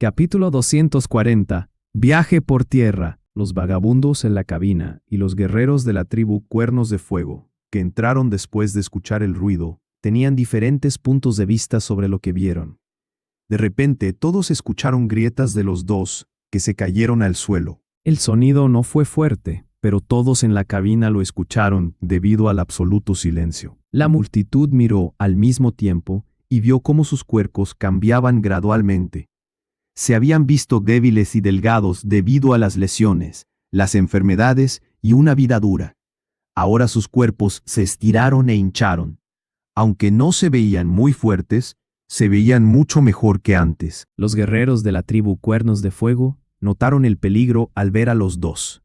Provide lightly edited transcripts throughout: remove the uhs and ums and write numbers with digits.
Capítulo 240. Viaje por tierra. Los vagabundos en la cabina y los guerreros de la tribu Cuernos de Fuego, que entraron después de escuchar el ruido, tenían diferentes puntos de vista sobre lo que vieron. De repente todos escucharon grietas de los dos, que se cayeron al suelo. El sonido no fue fuerte, pero todos en la cabina lo escucharon debido al absoluto silencio. La multitud miró al mismo tiempo y vio cómo sus cuerpos cambiaban gradualmente. Se habían visto débiles y delgados debido a las lesiones, las enfermedades y una vida dura. Ahora sus cuerpos se estiraron e hincharon. Aunque no se veían muy fuertes, se veían mucho mejor que antes. Los guerreros de la tribu Cuernos de Fuego notaron el peligro al ver a los dos.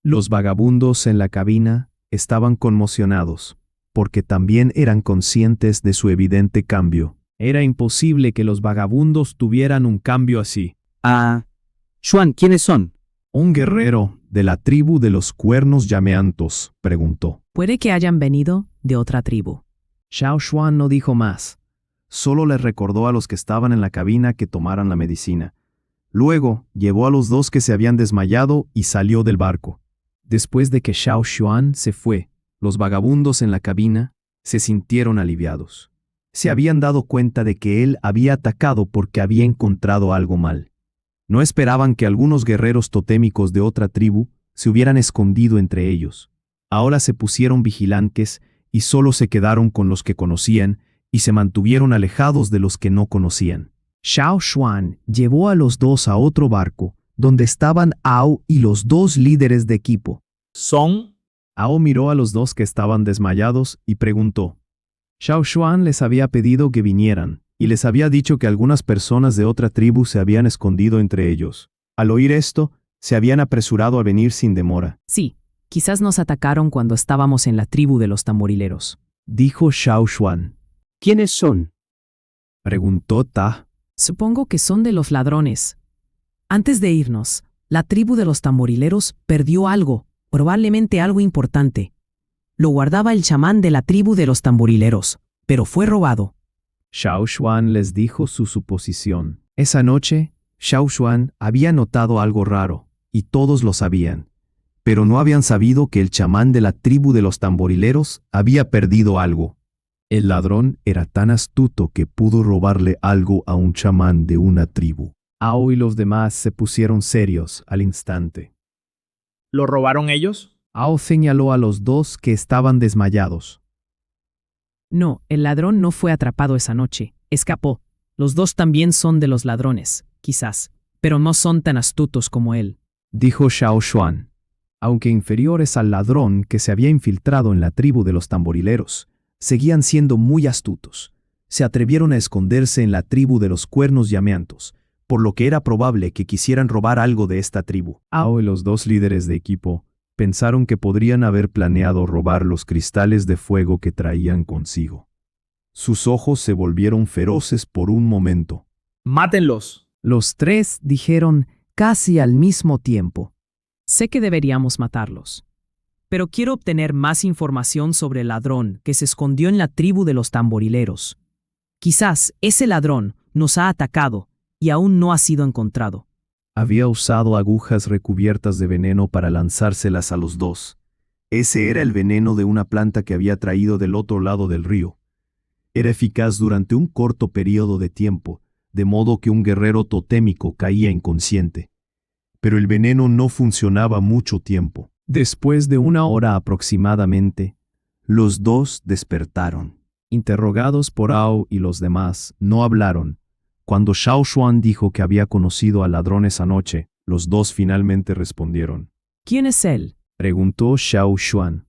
Los vagabundos en la cabina estaban conmocionados, porque también eran conscientes de su evidente cambio. Era imposible que los vagabundos tuvieran un cambio así. Xuan, ¿quiénes son? Un guerrero de la tribu de los Cuernos Llameantos preguntó. Puede que hayan venido de otra tribu. Xiao Xuan no dijo más. Solo les recordó a los que estaban en la cabina que tomaran la medicina. Luego, llevó a los dos que se habían desmayado y salió del barco. Después de que Xiao Xuan se fue, los vagabundos en la cabina se sintieron aliviados. Se habían dado cuenta de que él había atacado porque había encontrado algo mal. No esperaban que algunos guerreros totémicos de otra tribu se hubieran escondido entre ellos. Ahora se pusieron vigilantes y solo se quedaron con los que conocían y se mantuvieron alejados de los que no conocían. Xiao Xuan llevó a los dos a otro barco, donde estaban Ao y los dos líderes de equipo. ¿Son? Ao miró a los dos que estaban desmayados y preguntó. Xiao Xuan les había pedido que vinieran, y les había dicho que algunas personas de otra tribu se habían escondido entre ellos. Al oír esto, se habían apresurado a venir sin demora. Sí, quizás nos atacaron cuando estábamos en la tribu de los tamborileros, dijo Xiao Xuan. ¿Quiénes son? Preguntó Ta. Supongo que son de los ladrones. Antes de irnos, la tribu de los tamborileros perdió algo, probablemente algo importante. Lo guardaba el chamán de la tribu de los tamborileros, pero fue robado. Xiao Xuan les dijo su suposición. Esa noche, Xiao Xuan había notado algo raro, y todos lo sabían. Pero no habían sabido que el chamán de la tribu de los tamborileros había perdido algo. El ladrón era tan astuto que pudo robarle algo a un chamán de una tribu. Ao y los demás se pusieron serios al instante. ¿Lo robaron ellos? Ao señaló a los dos que estaban desmayados. No, el ladrón no fue atrapado esa noche. Escapó. Los dos también son de los ladrones, quizás, pero no son tan astutos como él, dijo Xiao Xuan. Aunque inferiores al ladrón que se había infiltrado en la tribu de los tamborileros, seguían siendo muy astutos. Se atrevieron a esconderse en la tribu de los Cuernos Llameantos, por lo que era probable que quisieran robar algo de esta tribu. Ao y los dos líderes de equipo pensaron que podrían haber planeado robar los cristales de fuego que traían consigo. Sus ojos se volvieron feroces por un momento. ¡Mátenlos! Los tres dijeron casi al mismo tiempo. Sé que deberíamos matarlos, pero quiero obtener más información sobre el ladrón que se escondió en la tribu de los tamborileros. Quizás ese ladrón nos ha atacado y aún no ha sido encontrado. Había usado agujas recubiertas de veneno para lanzárselas a los dos. Ese era el veneno de una planta que había traído del otro lado del río. Era eficaz durante un corto periodo de tiempo, de modo que un guerrero totémico caía inconsciente. Pero el veneno no funcionaba mucho tiempo. Después de 1 hora aproximadamente, los dos despertaron. Interrogados por Ao y los demás, no hablaron. Cuando Xiao Xuan dijo que había conocido al ladrón esa noche, los dos finalmente respondieron. ¿Quién es él?, preguntó Xiao Xuan.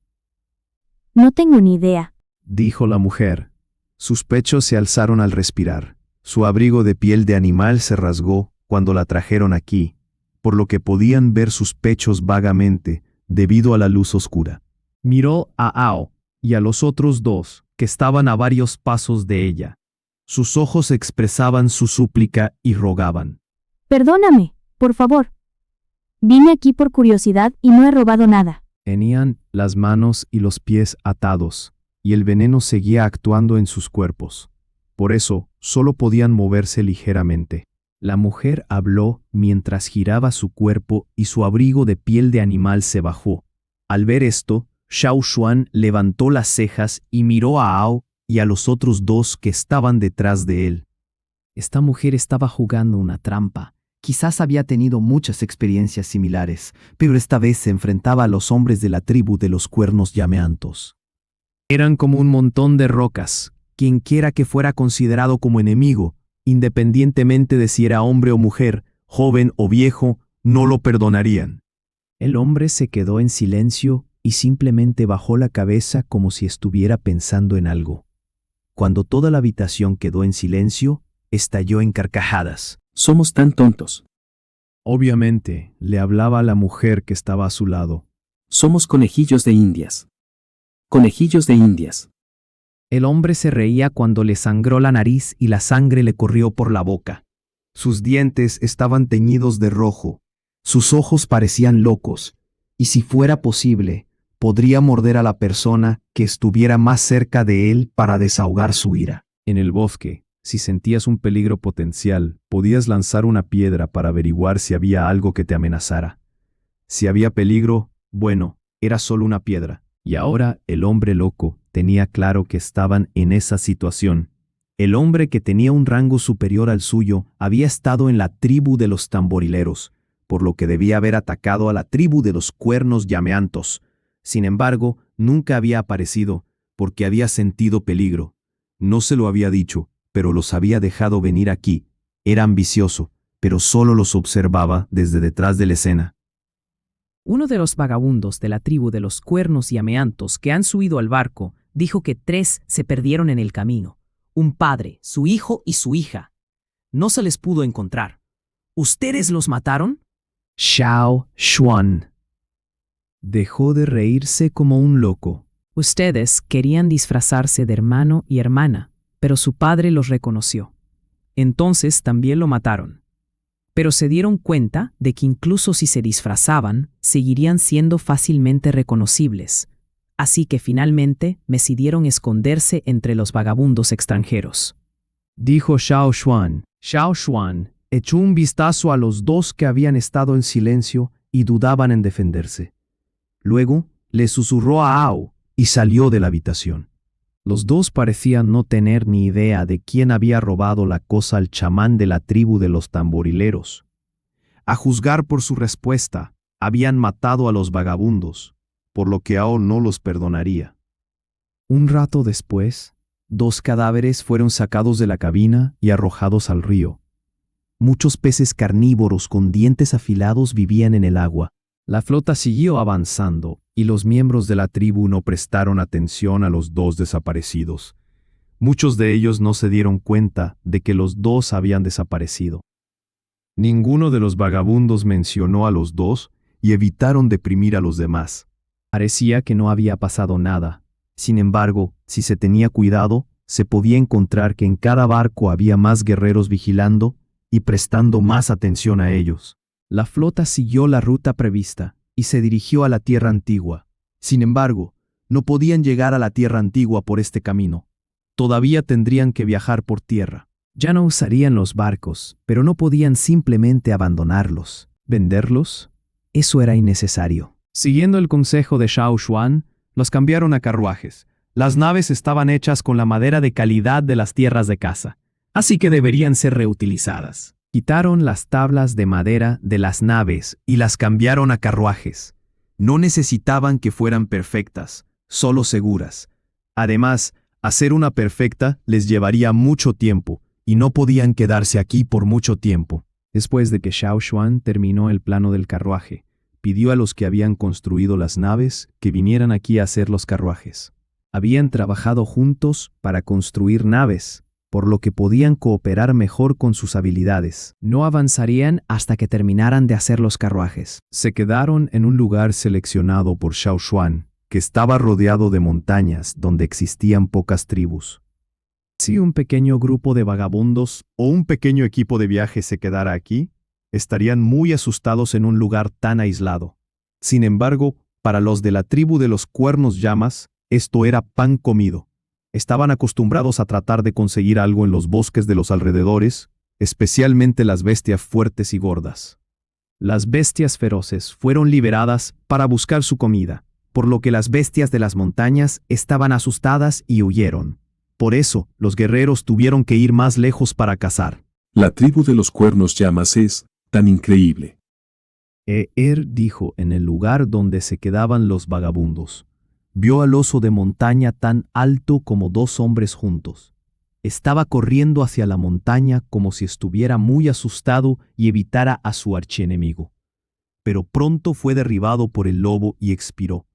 No tengo ni idea, dijo la mujer. Sus pechos se alzaron al respirar. Su abrigo de piel de animal se rasgó cuando la trajeron aquí, por lo que podían ver sus pechos vagamente debido a la luz oscura. Miró a Ao y a los otros dos, que estaban a varios pasos de ella. Sus ojos expresaban su súplica y rogaban. Perdóname, por favor. Vine aquí por curiosidad y no he robado nada. Tenían las manos y los pies atados, y el veneno seguía actuando en sus cuerpos. Por eso, solo podían moverse ligeramente. La mujer habló mientras giraba su cuerpo y su abrigo de piel de animal se bajó. Al ver esto, Xiao Xuan levantó las cejas y miró a Ao y a los otros dos que estaban detrás de él. Esta mujer estaba jugando una trampa. Quizás había tenido muchas experiencias similares, pero esta vez se enfrentaba a los hombres de la tribu de los cuernos llameantos. Eran como un montón de rocas. Quienquiera que fuera considerado como enemigo, independientemente de si era hombre o mujer, joven o viejo, no lo perdonarían. El hombre se quedó en silencio y simplemente bajó la cabeza como si estuviera pensando en algo. Cuando toda la habitación quedó en silencio, estalló en carcajadas. Somos tan tontos. Obviamente, le hablaba a la mujer que estaba a su lado. Somos conejillos de indias. Conejillos de indias. El hombre se reía cuando le sangró la nariz y la sangre le corrió por la boca. Sus dientes estaban teñidos de rojo, sus ojos parecían locos, y si fuera posible, podría morder a la persona que estuviera más cerca de él para desahogar su ira. En el bosque, si sentías un peligro potencial, podías lanzar una piedra para averiguar si había algo que te amenazara. Si había peligro, bueno, era solo una piedra. Y ahora el hombre loco tenía claro que estaban en esa situación. El hombre que tenía un rango superior al suyo había estado en la tribu de los tamborileros, por lo que debía haber atacado a la tribu de los cuernos llameantos. Sin embargo, nunca había aparecido, porque había sentido peligro. No se lo había dicho, pero los había dejado venir aquí. Era ambicioso, pero solo los observaba desde detrás de la escena. Uno de los vagabundos de la tribu de los cuernos llameantos que han subido al barco dijo que 3 se perdieron en el camino. Un padre, su hijo y su hija. No se les pudo encontrar. ¿Ustedes los mataron? Xiao Xuan dejó de reírse como un loco. Ustedes querían disfrazarse de hermano y hermana, pero su padre los reconoció. Entonces también lo mataron. Pero se dieron cuenta de que incluso si se disfrazaban, seguirían siendo fácilmente reconocibles. Así que finalmente decidieron esconderse entre los vagabundos extranjeros. Dijo Xiao Xuan. Xiao Xuan echó un vistazo a los dos que habían estado en silencio y dudaban en defenderse. Luego le susurró a Ao y salió de la habitación. Los dos parecían no tener ni idea de quién había robado la cosa al chamán de la tribu de los tamborileros. A juzgar por su respuesta, habían matado a los vagabundos, por lo que Ao no los perdonaría. Un rato después, 2 cadáveres fueron sacados de la cabina y arrojados al río. Muchos peces carnívoros con dientes afilados vivían en el agua. La flota siguió avanzando y los miembros de la tribu no prestaron atención a los 2 desaparecidos. Muchos de ellos no se dieron cuenta de que los 2 habían desaparecido. Ninguno de los vagabundos mencionó a los 2 y evitaron deprimir a los demás. Parecía que no había pasado nada. Sin embargo, si se tenía cuidado, se podía encontrar que en cada barco había más guerreros vigilando y prestando más atención a ellos. La flota siguió la ruta prevista y se dirigió a la Tierra Antigua. Sin embargo, no podían llegar a la Tierra Antigua por este camino. Todavía tendrían que viajar por tierra. Ya no usarían los barcos, pero no podían simplemente abandonarlos. ¿Venderlos? Eso era innecesario. Siguiendo el consejo de Xiao Xuan, los cambiaron a carruajes. Las naves estaban hechas con la madera de calidad de las tierras de caza, así que deberían ser reutilizadas. Quitaron las tablas de madera de las naves y las cambiaron a carruajes. No necesitaban que fueran perfectas, solo seguras. Además, hacer una perfecta les llevaría mucho tiempo y no podían quedarse aquí por mucho tiempo. Después de que Xiao Xuan terminó el plano del carruaje, pidió a los que habían construido las naves que vinieran aquí a hacer los carruajes. Habían trabajado juntos para construir naves, por lo que podían cooperar mejor con sus habilidades. No avanzarían hasta que terminaran de hacer los carruajes. Se quedaron en un lugar seleccionado por Xiao Xuan, que estaba rodeado de montañas donde existían pocas tribus. Si un pequeño grupo de vagabundos o un pequeño equipo de viaje se quedara aquí, estarían muy asustados en un lugar tan aislado. Sin embargo, para los de la tribu de los cuernos llamas, esto era pan comido. Estaban acostumbrados a tratar de conseguir algo en los bosques de los alrededores, especialmente las bestias fuertes y gordas. Las bestias feroces fueron liberadas para buscar su comida, por lo que las bestias de las montañas estaban asustadas y huyeron. Por eso, los guerreros tuvieron que ir más lejos para cazar. La tribu de los cuernos llamas es tan increíble. Dijo en el lugar donde se quedaban los vagabundos. Vio al oso de montaña tan alto como dos hombres juntos. Estaba corriendo hacia la montaña como si estuviera muy asustado y evitara a su archienemigo. Pero pronto fue derribado por el lobo y expiró.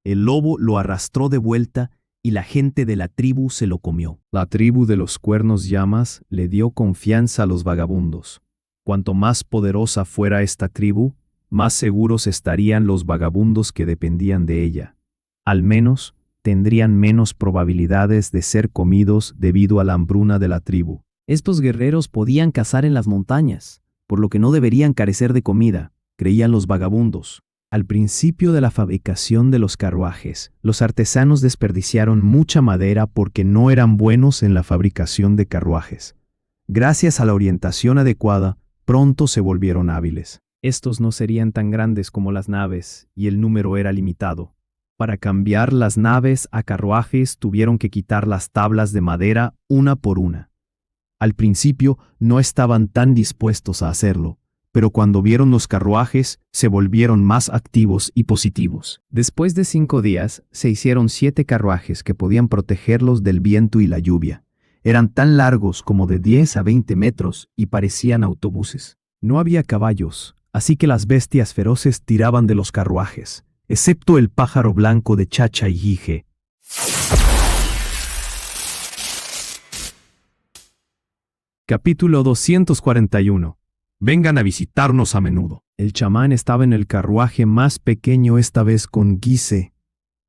El lobo lo arrastró de vuelta y la gente de la tribu se lo comió. La tribu de los cuernos llamas le dio confianza a los vagabundos. Cuanto más poderosa fuera esta tribu, más seguros estarían los vagabundos que dependían de ella. Al menos, tendrían menos probabilidades de ser comidos debido a la hambruna de la tribu. Estos guerreros podían cazar en las montañas, por lo que no deberían carecer de comida, creían los vagabundos. Al principio de la fabricación de los carruajes, los artesanos desperdiciaron mucha madera porque no eran buenos en la fabricación de carruajes. Gracias a la orientación adecuada, pronto se volvieron hábiles. Estos no serían tan grandes como las naves, y el número era limitado. Para cambiar las naves a carruajes tuvieron que quitar las tablas de madera una por una. Al principio no estaban tan dispuestos a hacerlo, pero cuando vieron los carruajes se volvieron más activos y positivos. Después de 5 días se hicieron 7 carruajes que podían protegerlos del viento y la lluvia. Eran tan largos como de 10 a 20 metros y parecían autobuses. No había caballos, así que las bestias feroces tiraban de los carruajes, excepto el pájaro blanco de Chacha y Gige. Capítulo 241. Vengan a visitarnos a menudo. El chamán estaba en el carruaje más pequeño esta vez con Gise.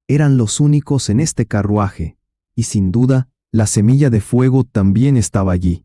Eran los únicos en este carruaje, y sin duda, la semilla de fuego también estaba allí.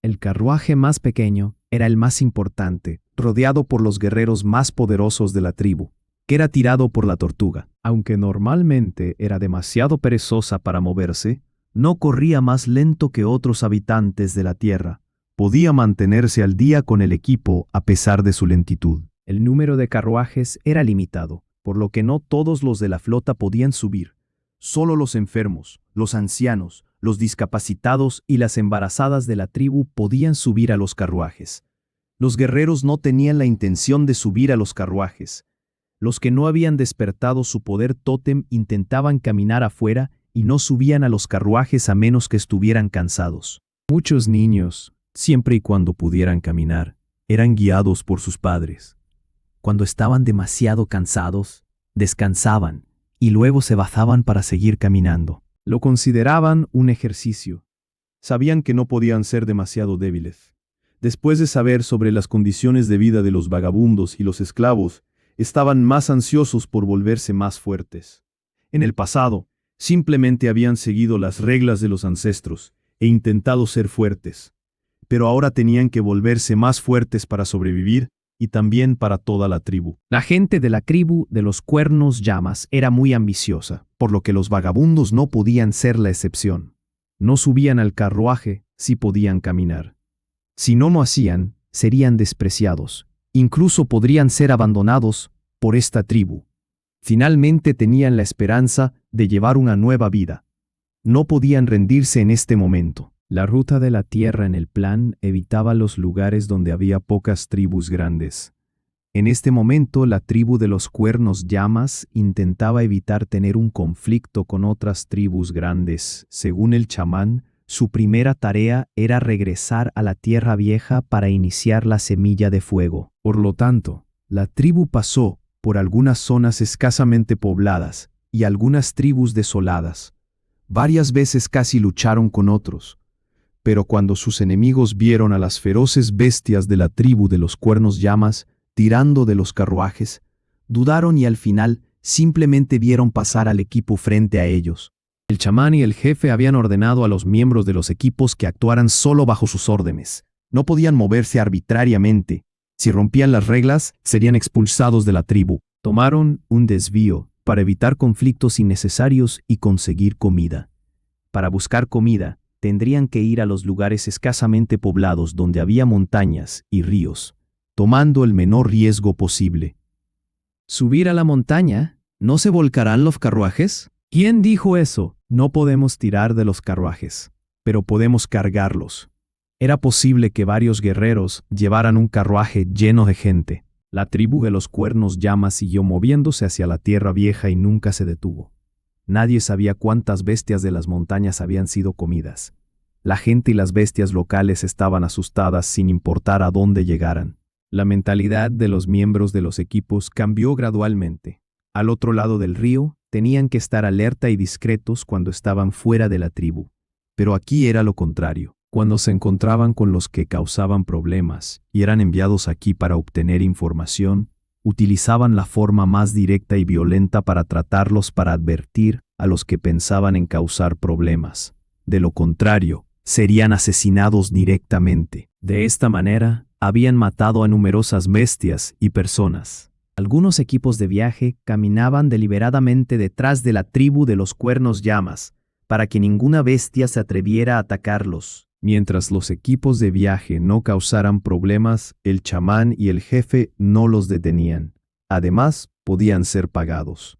El carruaje más pequeño era el más importante, rodeado por los guerreros más poderosos de la tribu, que era tirado por la tortuga. Aunque normalmente era demasiado perezosa para moverse, no corría más lento que otros habitantes de la tierra. Podía mantenerse al día con el equipo a pesar de su lentitud. El número de carruajes era limitado, por lo que no todos los de la flota podían subir. Solo los enfermos, los ancianos, los discapacitados y las embarazadas de la tribu podían subir a los carruajes. Los guerreros no tenían la intención de subir a los carruajes. Los que no habían despertado su poder tótem intentaban caminar afuera y no subían a los carruajes a menos que estuvieran cansados. Muchos niños, siempre y cuando pudieran caminar, eran guiados por sus padres. Cuando estaban demasiado cansados, descansaban y luego se bajaban para seguir caminando. Lo consideraban un ejercicio. Sabían que no podían ser demasiado débiles. Después de saber sobre las condiciones de vida de los vagabundos y los esclavos, estaban más ansiosos por volverse más fuertes. En el pasado, simplemente habían seguido las reglas de los ancestros e intentado ser fuertes. Pero ahora tenían que volverse más fuertes para sobrevivir y también para toda la tribu. La gente de la tribu de los cuernos llamas era muy ambiciosa, por lo que los vagabundos no podían ser la excepción. No subían al carruaje si podían caminar. Si no lo hacían, serían despreciados. Incluso podrían ser abandonados por esta tribu. Finalmente tenían la esperanza de llevar una nueva vida. No podían rendirse en este momento. La ruta de la tierra en el plan evitaba los lugares donde había pocas tribus grandes. En este momento, la tribu de los cuernos llamas intentaba evitar tener un conflicto con otras tribus grandes. Según el chamán, su primera tarea era regresar a la tierra vieja para iniciar la semilla de fuego. Por lo tanto, la tribu pasó por algunas zonas escasamente pobladas y algunas tribus desoladas. Varias veces casi lucharon con otros. Pero cuando sus enemigos vieron a las feroces bestias de la tribu de los cuernos llamas tirando de los carruajes, dudaron y al final simplemente vieron pasar al equipo frente a ellos. El chamán y el jefe habían ordenado a los miembros de los equipos que actuaran solo bajo sus órdenes. No podían moverse arbitrariamente. Si rompían las reglas, serían expulsados de la tribu. Tomaron un desvío para evitar conflictos innecesarios y conseguir comida. Para buscar comida, tendrían que ir a los lugares escasamente poblados donde había montañas y ríos, tomando el menor riesgo posible. ¿Subir a la montaña? ¿No se volcarán los carruajes? ¿Quién dijo eso? No podemos tirar de los carruajes, pero podemos cargarlos. Era posible que varios guerreros llevaran un carruaje lleno de gente. La tribu de los Cuernos Llamas siguió moviéndose hacia la Tierra Vieja y nunca se detuvo. Nadie sabía cuántas bestias de las montañas habían sido comidas. La gente y las bestias locales estaban asustadas sin importar a dónde llegaran. La mentalidad de los miembros de los equipos cambió gradualmente. Al otro lado del río, tenían que estar alerta y discretos cuando estaban fuera de la tribu. Pero aquí era lo contrario. Cuando se encontraban con los que causaban problemas y eran enviados aquí para obtener información, utilizaban la forma más directa y violenta para tratarlos para advertir a los que pensaban en causar problemas. De lo contrario, serían asesinados directamente. De esta manera, habían matado a numerosas bestias y personas. Algunos equipos de viaje caminaban deliberadamente detrás de la tribu de los Cuernos Llamas, para que ninguna bestia se atreviera a atacarlos. Mientras los equipos de viaje no causaran problemas, el chamán y el jefe no los detenían. Además, podían ser pagados.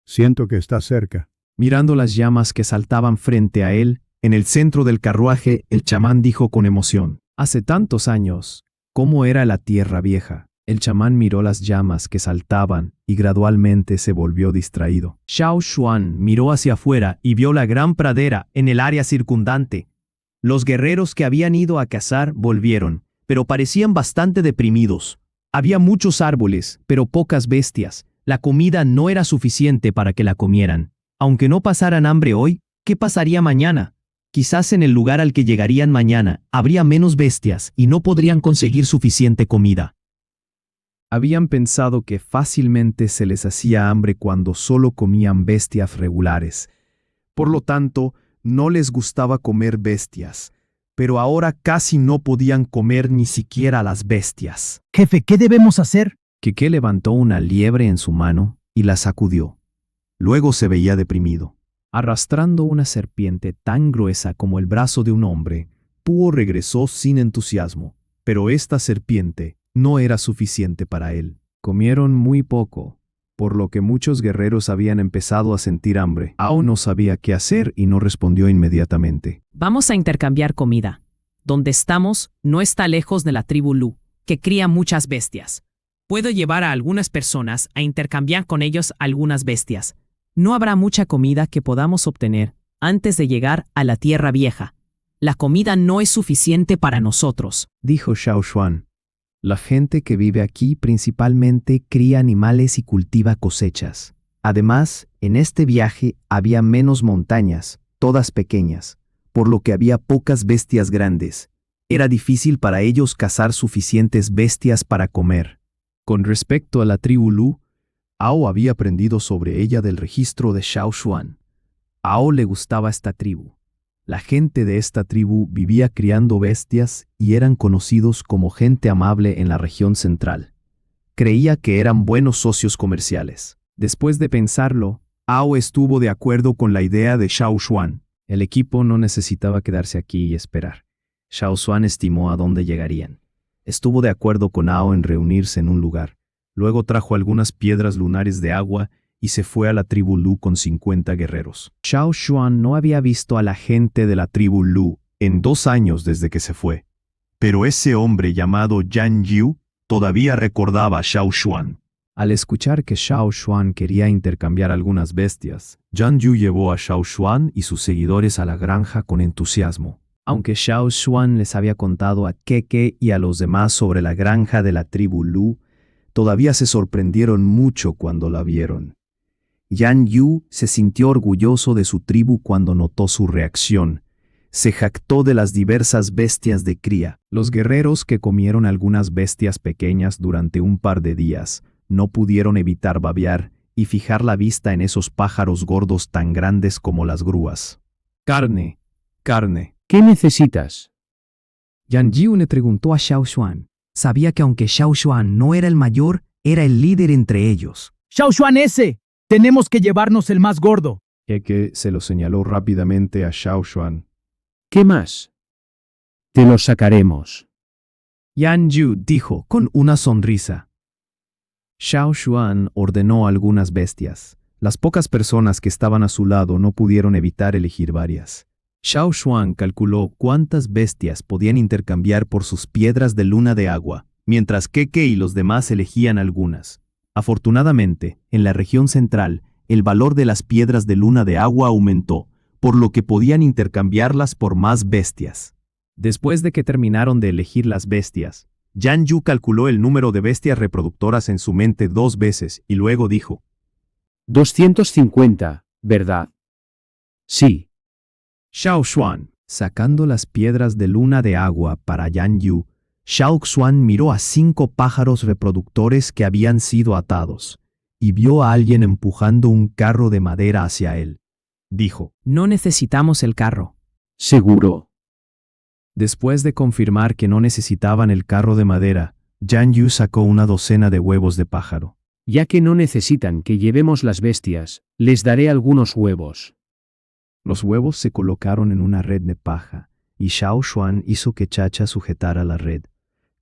Siento que está cerca. Mirando las llamas que saltaban frente a él, en el centro del carruaje, el chamán dijo con emoción: «Hace tantos años, ¿cómo era la Tierra Vieja?». El chamán miró las llamas que saltaban y gradualmente se volvió distraído. Xiao Xuan miró hacia afuera y vio la gran pradera en el área circundante. Los guerreros que habían ido a cazar volvieron, pero parecían bastante deprimidos. Había muchos árboles, pero pocas bestias. La comida no era suficiente para que la comieran. Aunque no pasaran hambre hoy, ¿qué pasaría mañana? Quizás en el lugar al que llegarían mañana habría menos bestias y no podrían conseguir suficiente comida. Habían pensado que fácilmente se les hacía hambre cuando solo comían bestias regulares. Por lo tanto, no les gustaba comer bestias, pero ahora casi no podían comer ni siquiera las bestias. Jefe, ¿qué debemos hacer? Keke levantó una liebre en su mano y la sacudió. Luego se veía deprimido. Arrastrando una serpiente tan gruesa como el brazo de un hombre, Puo regresó sin entusiasmo, pero esta serpiente no era suficiente para él. Comieron muy poco, por lo que muchos guerreros habían empezado a sentir hambre. Ao no sabía qué hacer y no respondió inmediatamente. Vamos a intercambiar comida. Donde estamos no está lejos de la tribu Lu, que cría muchas bestias. Puedo llevar a algunas personas a intercambiar con ellos algunas bestias. No habrá mucha comida que podamos obtener antes de llegar a la Tierra Vieja. La comida no es suficiente para nosotros, dijo Xiao Xuan. La gente que vive aquí principalmente cría animales y cultiva cosechas. Además, en este viaje había menos montañas, todas pequeñas, por lo que había pocas bestias grandes. Era difícil para ellos cazar suficientes bestias para comer. Con respecto a la tribu Lu, Ao había aprendido sobre ella del registro de Xiao Xuan. A Ao le gustaba esta tribu. La gente de esta tribu vivía criando bestias y eran conocidos como gente amable en la región central. Creía que eran buenos socios comerciales. Después de pensarlo, Ao estuvo de acuerdo con la idea de Xiao Xuan. El equipo no necesitaba quedarse aquí y esperar. Xiao Xuan estimó a dónde llegarían. Estuvo de acuerdo con Ao en reunirse en un lugar. Luego trajo algunas piedras lunares de agua y se fue a la tribu Lu con 50 guerreros. Xiao Xuan no había visto a la gente de la tribu Lu en 2 años desde que se fue. Pero ese hombre llamado Yan Yu todavía recordaba a Xiao Xuan. Al escuchar que Xiao Xuan quería intercambiar algunas bestias, Yan Yu llevó a Xiao Xuan y sus seguidores a la granja con entusiasmo. Aunque Xiao Xuan les había contado a Keke y a los demás sobre la granja de la tribu Lu, todavía se sorprendieron mucho cuando la vieron. Yan Yu se sintió orgulloso de su tribu cuando notó su reacción. Se jactó de las diversas bestias de cría. Los guerreros que comieron algunas bestias pequeñas durante un par de días no pudieron evitar babear y fijar la vista en esos pájaros gordos tan grandes como las grúas. Carne, carne. ¿Qué necesitas? Yan Yu le preguntó a Xiao Xuan. Sabía que aunque Xiao Xuan no era el mayor, era el líder entre ellos. ¡Xiao Xuan ese! Tenemos que llevarnos el más gordo. Keke se lo señaló rápidamente a Xiao Xuan. ¿Qué más? Te los sacaremos. Yan Yu dijo con una sonrisa. Xiao Xuan ordenó algunas bestias. Las pocas personas que estaban a su lado no pudieron evitar elegir varias. Xiao Xuan calculó cuántas bestias podían intercambiar por sus piedras de luna de agua, mientras Keke y los demás elegían algunas. Afortunadamente, en la región central, el valor de las piedras de luna de agua aumentó, por lo que podían intercambiarlas por más bestias. Después de que terminaron de elegir las bestias, Yan Yu calculó el número de bestias reproductoras en su mente 2 veces y luego dijo: 250, ¿verdad? Sí. Xiao Xuan, sacando las piedras de luna de agua para Yan Yu, Xiao Xuan miró a 5 pájaros reproductores que habían sido atados, y vio a alguien empujando un carro de madera hacia él. Dijo: No necesitamos el carro. ¿Seguro? Después de confirmar que no necesitaban el carro de madera, Yan Yu sacó una docena de huevos de pájaro. Ya que no necesitan que llevemos las bestias, les daré algunos huevos. Los huevos se colocaron en una red de paja, y Xiao Xuan hizo que Chacha sujetara la red.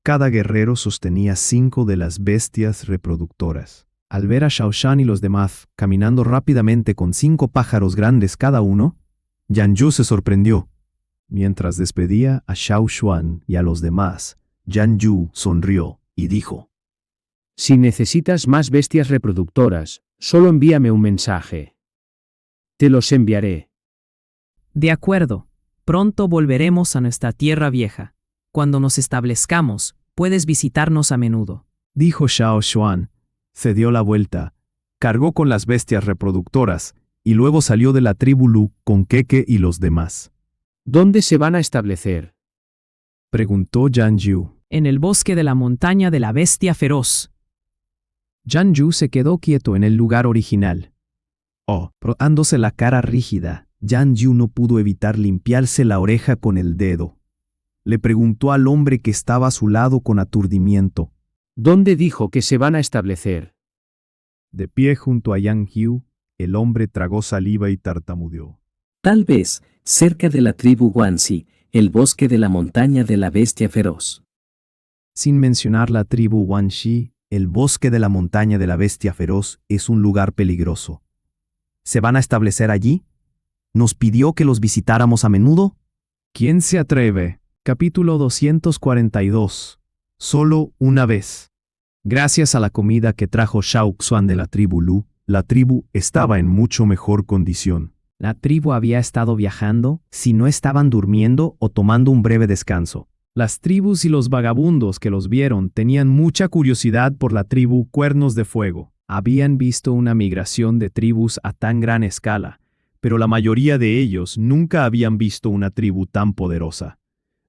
Cada guerrero sostenía 5 de las bestias reproductoras. Al ver a Xiao Xuan y los demás caminando rápidamente con 5 pájaros grandes cada uno, Yan Yu se sorprendió. Mientras despedía a Xiao Xuan y a los demás, Yan Yu sonrió y dijo: Si necesitas más bestias reproductoras, solo envíame un mensaje. Te los enviaré. De acuerdo. Pronto volveremos a nuestra tierra vieja. Cuando nos establezcamos, puedes visitarnos a menudo. Dijo Xiao Xuan, se dio la vuelta, cargó con las bestias reproductoras y luego salió de la tribu Lu con Keke y los demás. ¿Dónde se van a establecer? Preguntó Yan Yu. En el bosque de la montaña de la bestia feroz. Yan Yu se quedó quieto en el lugar original. Frotándose la cara rígida, Yan Yu no pudo evitar limpiarse la oreja con el dedo. Le preguntó al hombre que estaba a su lado con aturdimiento. ¿Dónde dijo que se van a establecer? De pie junto a Yan Yu, el hombre tragó saliva y tartamudeó. Tal vez, cerca de la tribu Guanxi, el bosque de la montaña de la bestia feroz. Sin mencionar la tribu Guanxi, el bosque de la montaña de la bestia feroz es un lugar peligroso. ¿Se van a establecer allí? ¿Nos pidió que los visitáramos a menudo? ¿Quién se atreve? Capítulo 242. Solo una vez. Gracias a la comida que trajo Xiao Xuan de la tribu Lu, la tribu estaba en mucho mejor condición. La tribu había estado viajando, si no estaban durmiendo o tomando un breve descanso. Las tribus y los vagabundos que los vieron tenían mucha curiosidad por la tribu Cuernos de Fuego. Habían visto una migración de tribus a tan gran escala, pero la mayoría de ellos nunca habían visto una tribu tan poderosa.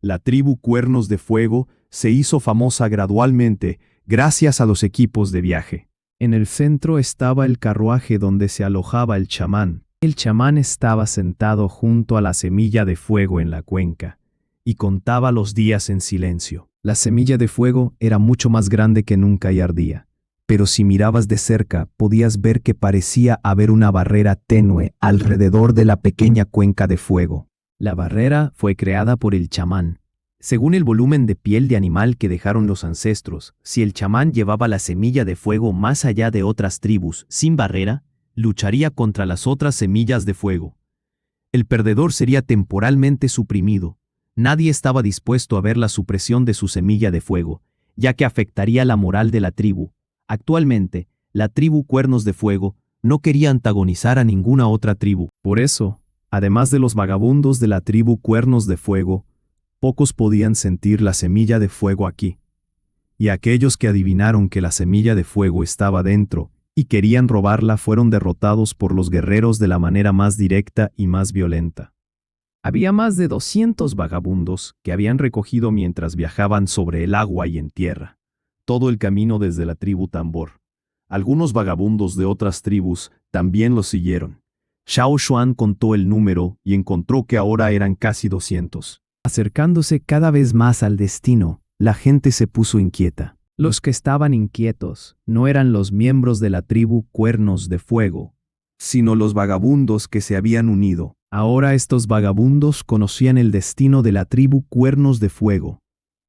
La tribu Cuernos de Fuego se hizo famosa gradualmente gracias a los equipos de viaje. En el centro estaba el carruaje donde se alojaba el chamán. El chamán estaba sentado junto a la semilla de fuego en la cuenca y contaba los días en silencio. La semilla de fuego era mucho más grande que nunca y ardía, pero si mirabas de cerca podías ver que parecía haber una barrera tenue alrededor de la pequeña cuenca de fuego. La barrera fue creada por el chamán. Según el volumen de piel de animal que dejaron los ancestros, si el chamán llevaba la semilla de fuego más allá de otras tribus sin barrera, lucharía contra las otras semillas de fuego. El perdedor sería temporalmente suprimido. Nadie estaba dispuesto a ver la supresión de su semilla de fuego, ya que afectaría la moral de la tribu. Actualmente, la tribu Cuernos de Fuego no quería antagonizar a ninguna otra tribu. Por eso, además de los vagabundos de la tribu Cuernos de Fuego, pocos podían sentir la semilla de fuego aquí. Y aquellos que adivinaron que la semilla de fuego estaba dentro y querían robarla fueron derrotados por los guerreros de la manera más directa y más violenta. Había más de 200 vagabundos que habían recogido mientras viajaban sobre el agua y en tierra, todo el camino desde la tribu Tambor. Algunos vagabundos de otras tribus también los siguieron. Xiao Xuan contó el número y encontró que ahora eran casi 200. Acercándose cada vez más al destino, la gente se puso inquieta. Los que estaban inquietos no eran los miembros de la tribu Cuernos de Fuego, sino los vagabundos que se habían unido. Ahora estos vagabundos conocían el destino de la tribu Cuernos de Fuego.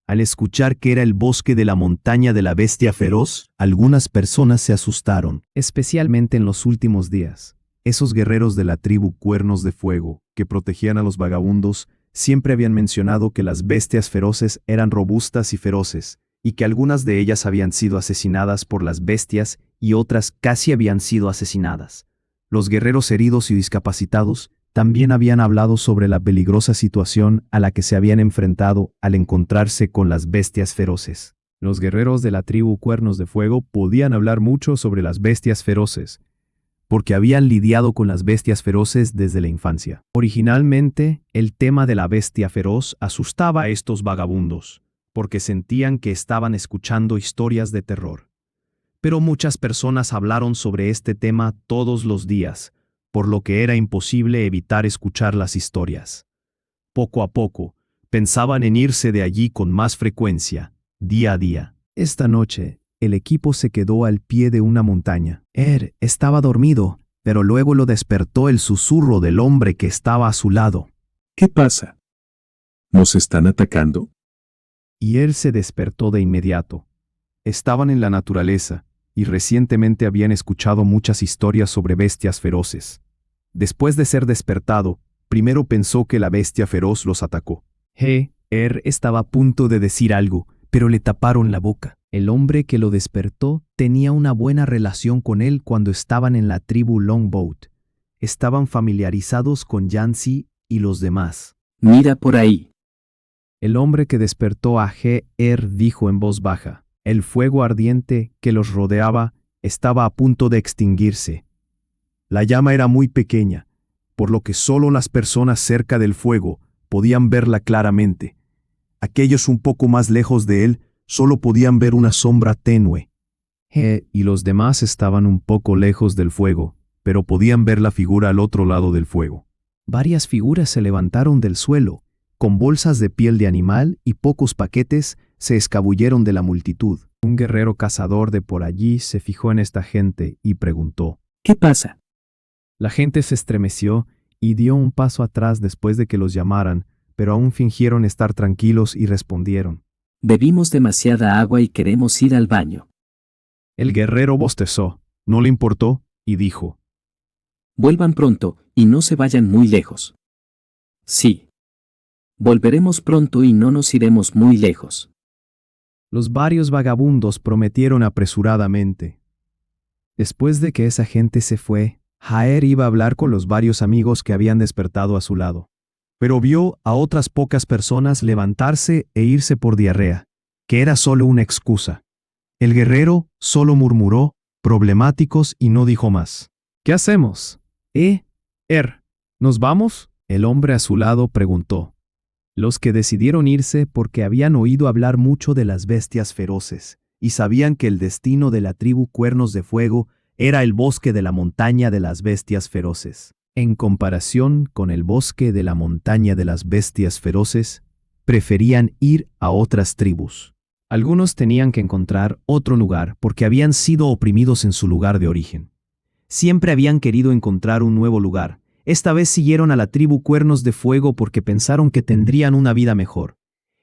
Al escuchar que era el bosque de la montaña de la bestia feroz, algunas personas se asustaron, especialmente en los últimos días. Esos guerreros de la tribu Cuernos de Fuego, que protegían a los vagabundos, siempre habían mencionado que las bestias feroces eran robustas y feroces, y que algunas de ellas habían sido asesinadas por las bestias y otras casi habían sido asesinadas. Los guerreros heridos y discapacitados también habían hablado sobre la peligrosa situación a la que se habían enfrentado al encontrarse con las bestias feroces. Los guerreros de la tribu Cuernos de Fuego podían hablar mucho sobre las bestias feroces, porque habían lidiado con las bestias feroces desde la infancia. Originalmente, el tema de la bestia feroz asustaba a estos vagabundos, porque sentían que estaban escuchando historias de terror. Pero muchas personas hablaron sobre este tema todos los días, por lo que era imposible evitar escuchar las historias. Poco a poco, pensaban en irse de allí con más frecuencia, día a día. Esta noche, el equipo se quedó al pie de una montaña. Estaba dormido, pero luego lo despertó el susurro del hombre que estaba a su lado. ¿Qué pasa? ¿Nos están atacando? Y él se despertó de inmediato. Estaban en la naturaleza, y recientemente habían escuchado muchas historias sobre bestias feroces. Después de ser despertado, primero pensó que la bestia feroz los atacó. Estaba a punto de decir algo, pero le taparon la boca. El hombre que lo despertó tenía una buena relación con él cuando estaban en la tribu Longboat. Estaban familiarizados con Yancy y los demás. Mira por ahí. El hombre que despertó a dijo en voz baja. El fuego ardiente que los rodeaba estaba a punto de extinguirse. La llama era muy pequeña, por lo que solo las personas cerca del fuego podían verla claramente. Aquellos un poco más lejos de él solo podían ver una sombra tenue. Y los demás estaban un poco lejos del fuego, pero podían ver la figura al otro lado del fuego. Varias figuras se levantaron del suelo, con bolsas de piel de animal y pocos paquetes se escabulleron de la multitud. Un guerrero cazador de por allí se fijó en esta gente y preguntó: ¿Qué pasa? La gente se estremeció y dio un paso atrás después de que los llamaran, pero aún fingieron estar tranquilos y respondieron: Bebimos demasiada agua y queremos ir al baño. El guerrero bostezó, no le importó, y dijo: Vuelvan pronto, y no se vayan muy lejos. Sí. Volveremos pronto y no nos iremos muy lejos. Los varios vagabundos prometieron apresuradamente. Después de que esa gente se fue, Jaer iba a hablar con los varios amigos que habían despertado a su lado. Pero vio a otras pocas personas levantarse e irse por diarrea, que era solo una excusa. El guerrero solo murmuró, problemáticos, y no dijo más. ¿Qué hacemos? ¿Nos vamos? El hombre a su lado preguntó. Los que decidieron irse porque habían oído hablar mucho de las bestias feroces, y sabían que el destino de la tribu Cuernos de Fuego era el bosque de la montaña de las bestias feroces. En comparación con el bosque de la montaña de las bestias feroces, preferían ir a otras tribus. Algunos tenían que encontrar otro lugar porque habían sido oprimidos en su lugar de origen. Siempre habían querido encontrar un nuevo lugar. Esta vez siguieron a la tribu Cuernos de Fuego porque pensaron que tendrían una vida mejor.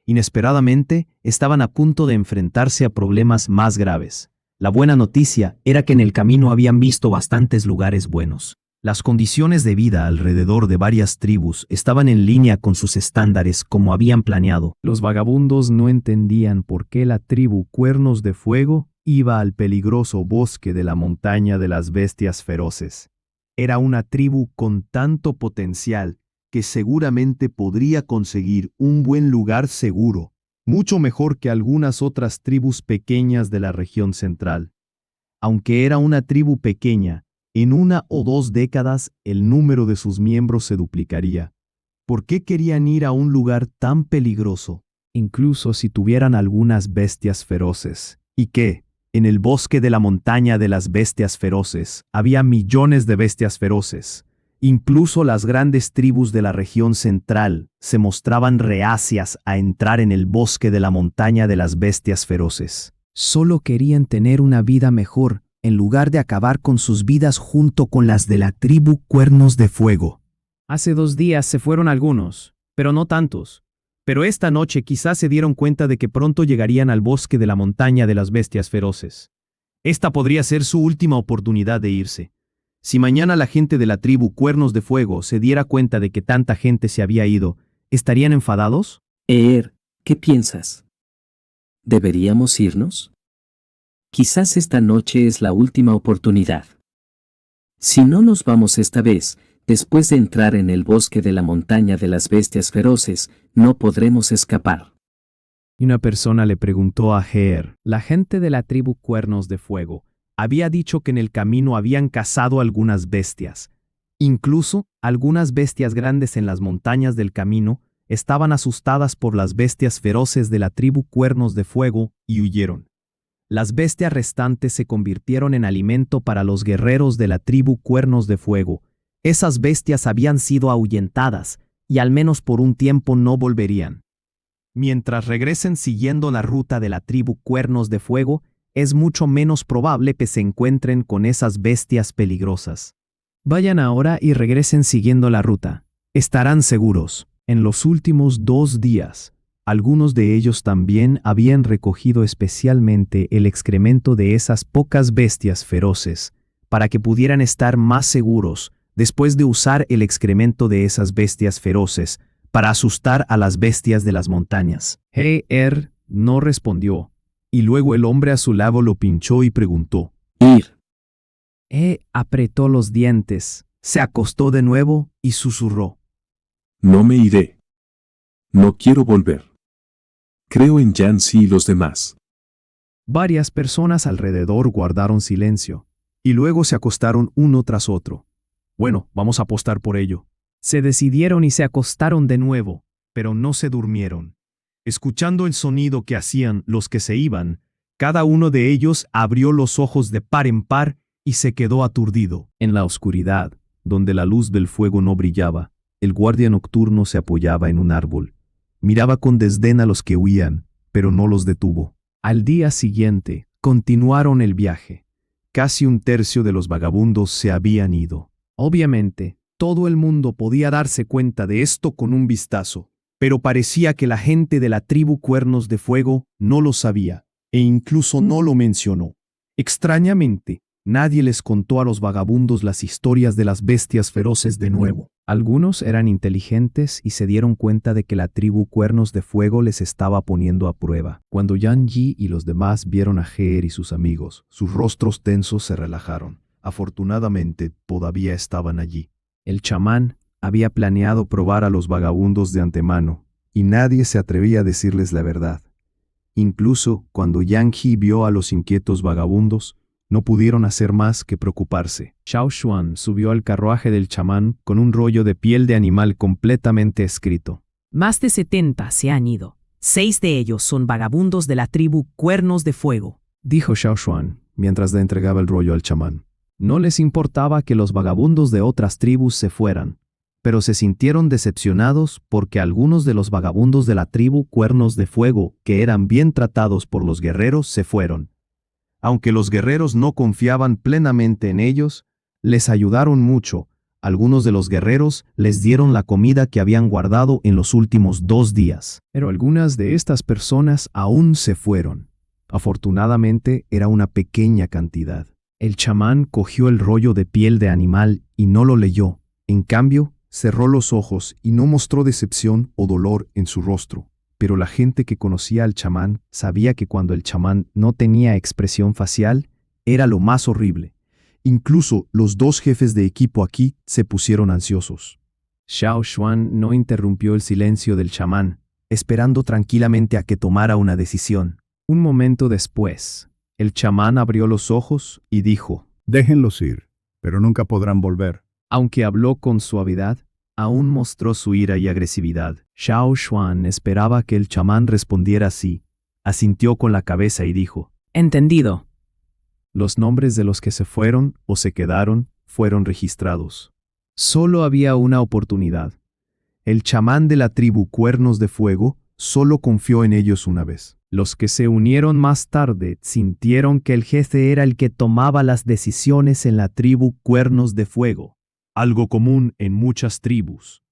Inesperadamente, estaban a punto de enfrentarse a problemas más graves. La buena noticia era que en el camino habían visto bastantes lugares buenos. Las condiciones de vida alrededor de varias tribus estaban en línea con sus estándares como habían planeado. Los vagabundos no entendían por qué la tribu Cuernos de Fuego iba al peligroso bosque de la montaña de las bestias feroces. Era una tribu con tanto potencial que seguramente podría conseguir un buen lugar seguro, mucho mejor que algunas otras tribus pequeñas de la región central. Aunque era una tribu pequeña, en 1 o 2 décadas el número de sus miembros se duplicaría. ¿Por qué querían ir a un lugar tan peligroso, incluso si tuvieran algunas bestias feroces? ¿Y qué? En el bosque de la montaña de las bestias feroces había millones de bestias feroces. Incluso las grandes tribus de la región central se mostraban reacias a entrar en el bosque de la montaña de las bestias feroces. Solo querían tener una vida mejor, en lugar de acabar con sus vidas junto con las de la tribu Cuernos de Fuego. Hace 2 días se fueron algunos, pero no tantos. Pero esta noche quizás se dieron cuenta de que pronto llegarían al bosque de la montaña de las bestias feroces. Esta podría ser su última oportunidad de irse. Si mañana la gente de la tribu Cuernos de Fuego se diera cuenta de que tanta gente se había ido, ¿estarían enfadados? ¿Qué piensas? ¿Deberíamos irnos? Quizás esta noche es la última oportunidad. Si no nos vamos esta vez, después de entrar en el bosque de la montaña de las bestias feroces, no podremos escapar. Y una persona le preguntó a Geer, la gente de la tribu Cuernos de Fuego había dicho que en el camino habían cazado algunas bestias. Incluso algunas bestias grandes en las montañas del camino estaban asustadas por las bestias feroces de la tribu Cuernos de Fuego y huyeron. Las bestias restantes se convirtieron en alimento para los guerreros de la tribu Cuernos de Fuego. Esas bestias habían sido ahuyentadas y al menos por un tiempo no volverían. Mientras regresen siguiendo la ruta de la tribu Cuernos de Fuego, es mucho menos probable que se encuentren con esas bestias peligrosas. Vayan ahora y regresen siguiendo la ruta. Estarán seguros. En los últimos 2 días, algunos de ellos también habían recogido especialmente el excremento de esas pocas bestias feroces, para que pudieran estar más seguros después de usar el excremento de esas bestias feroces para asustar a las bestias de las montañas. Geer no respondió, y luego el hombre a su lado lo pinchó y preguntó. Ir. Apretó los dientes, se acostó de nuevo y susurró. No me iré. No quiero volver. Creo en Yancy y los demás. Varias personas alrededor guardaron silencio, y luego se acostaron uno tras otro. Bueno, vamos a apostar por ello. Se decidieron y se acostaron de nuevo, pero no se durmieron. Escuchando el sonido que hacían los que se iban, cada uno de ellos abrió los ojos de par en par y se quedó aturdido. En la oscuridad, donde la luz del fuego no brillaba, el guardia nocturno se apoyaba en un árbol. Miraba con desdén a los que huían, pero no los detuvo. Al día siguiente, continuaron el viaje. Casi 1/3 de los vagabundos se habían ido. Obviamente, todo el mundo podía darse cuenta de esto con un vistazo, pero parecía que la gente de la tribu Cuernos de Fuego no lo sabía, e incluso no lo mencionó. Extrañamente, nadie les contó a los vagabundos las historias de las bestias feroces de nuevo. Algunos eran inteligentes y se dieron cuenta de que la tribu Cuernos de Fuego les estaba poniendo a prueba. Cuando Yan Yi y los demás vieron a Geer y sus amigos, sus rostros tensos se relajaron. Afortunadamente, todavía estaban allí. El chamán había planeado probar a los vagabundos de antemano, y nadie se atrevía a decirles la verdad. Incluso cuando Yang He vio a los inquietos vagabundos, no pudieron hacer más que preocuparse. Xiao Xuan subió al carruaje del chamán con un rollo de piel de animal completamente escrito. Más de 70 se han ido. 6 de ellos son vagabundos de la tribu Cuernos de Fuego, dijo Xiao Xuan mientras le entregaba el rollo al chamán. No les importaba que los vagabundos de otras tribus se fueran, pero se sintieron decepcionados porque algunos de los vagabundos de la tribu Cuernos de Fuego, que eran bien tratados por los guerreros, se fueron. Aunque los guerreros no confiaban plenamente en ellos, les ayudaron mucho. Algunos de los guerreros les dieron la comida que habían guardado en los últimos 2 días. Pero algunas de estas personas aún se fueron. Afortunadamente era una pequeña cantidad. El chamán cogió el rollo de piel de animal y no lo leyó. En cambio, cerró los ojos y no mostró decepción o dolor en su rostro. Pero la gente que conocía al chamán sabía que cuando el chamán no tenía expresión facial, era lo más horrible. Incluso los 2 jefes de equipo aquí se pusieron ansiosos. Xiao Xuan no interrumpió el silencio del chamán, esperando tranquilamente a que tomara una decisión. Un momento después, el chamán abrió los ojos y dijo: Déjenlos ir, pero nunca podrán volver. Aunque habló con suavidad, aún mostró su ira y agresividad. Xiao Xuan esperaba que el chamán respondiera así. Asintió con la cabeza y dijo: Entendido. Los nombres de los que se fueron o se quedaron fueron registrados. Solo había una oportunidad. El chamán de la tribu Cuernos de Fuego solo confió en ellos una vez. Los que se unieron más tarde sintieron que el jefe era el que tomaba las decisiones en la tribu Cuernos de Fuego. algo común en muchas tribus.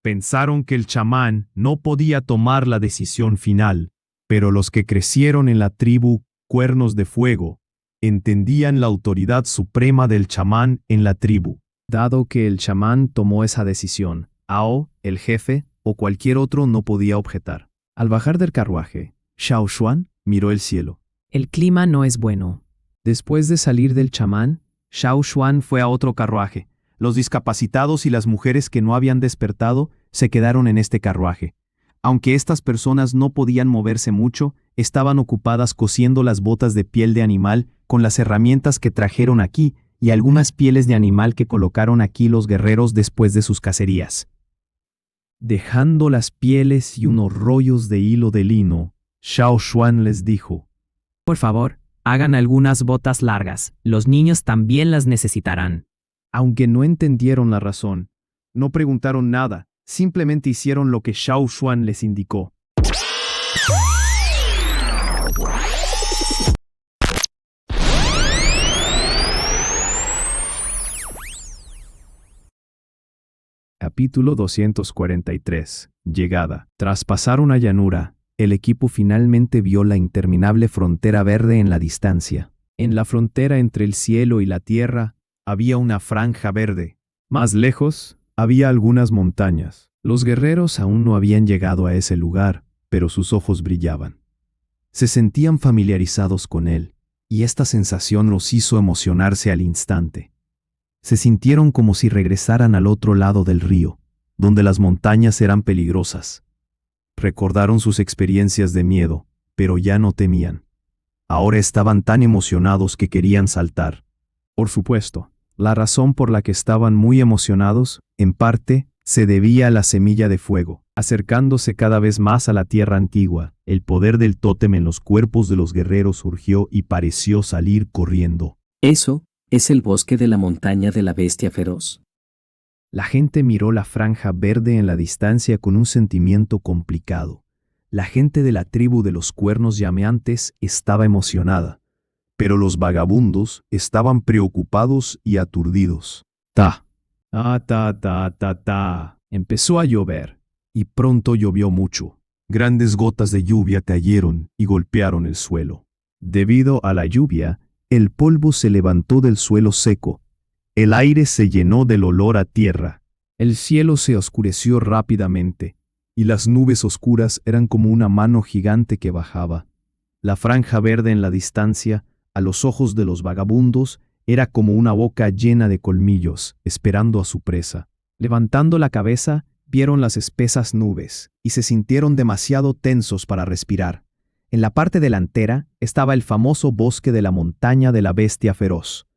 Pensaron que el chamán no podía tomar la decisión final, pero los que crecieron en la tribu Cuernos de Fuego entendían la autoridad suprema del chamán en la tribu. Dado que el chamán tomó esa decisión, Ao, el jefe, o cualquier otro no podía objetar. Al bajar del carruaje, Xiao Xuan miró el cielo. El clima no es bueno. Después de salir del chamán, Xiao Xuan fue a otro carruaje. Los discapacitados y las mujeres que no habían despertado se quedaron en este carruaje. Aunque estas personas no podían moverse mucho, estaban ocupadas cosiendo las botas de piel de animal con las herramientas que trajeron aquí y algunas pieles de animal que colocaron aquí los guerreros después de sus cacerías. Dejando las pieles y unos rollos de hilo de lino, Xiao Xuan les dijo: Por favor, hagan algunas botas largas. Los niños también las necesitarán. Aunque no entendieron la razón, no preguntaron nada, simplemente hicieron lo que Xiao Xuan les indicó. Capítulo 243. Llegada. Tras pasar una llanura, el equipo finalmente vio la interminable frontera verde en la distancia. En la frontera entre el cielo y la tierra, había una franja verde. Más lejos, había algunas montañas. Los guerreros aún no habían llegado a ese lugar, pero sus ojos brillaban. Se sentían familiarizados con él, y esta sensación los hizo emocionarse al instante. Se sintieron como si regresaran al otro lado del río, donde las montañas eran peligrosas. Recordaron sus experiencias de miedo, pero ya no temían. Ahora estaban tan emocionados que querían saltar. Por supuesto, la razón por la que estaban muy emocionados, en parte, se debía a la semilla de fuego. Acercándose cada vez más a la tierra antigua, el poder del tótem en los cuerpos de los guerreros surgió y pareció salir corriendo. Eso es el bosque de la montaña de la bestia feroz. La gente miró la franja verde en la distancia con un sentimiento complicado. La gente de la tribu de los cuernos llameantes estaba emocionada, pero los vagabundos estaban preocupados y aturdidos. Ta. Empezó a llover, y pronto llovió mucho. Grandes gotas de lluvia cayeron y golpearon el suelo. Debido a la lluvia, el polvo se levantó del suelo seco. El aire se llenó del olor a tierra. El cielo se oscureció rápidamente, y las nubes oscuras eran como una mano gigante que bajaba. La franja verde en la distancia, a los ojos de los vagabundos, era como una boca llena de colmillos, esperando a su presa. Levantando la cabeza, vieron las espesas nubes, y se sintieron demasiado tensos para respirar. En la parte delantera estaba el famoso bosque de la montaña de la bestia feroz.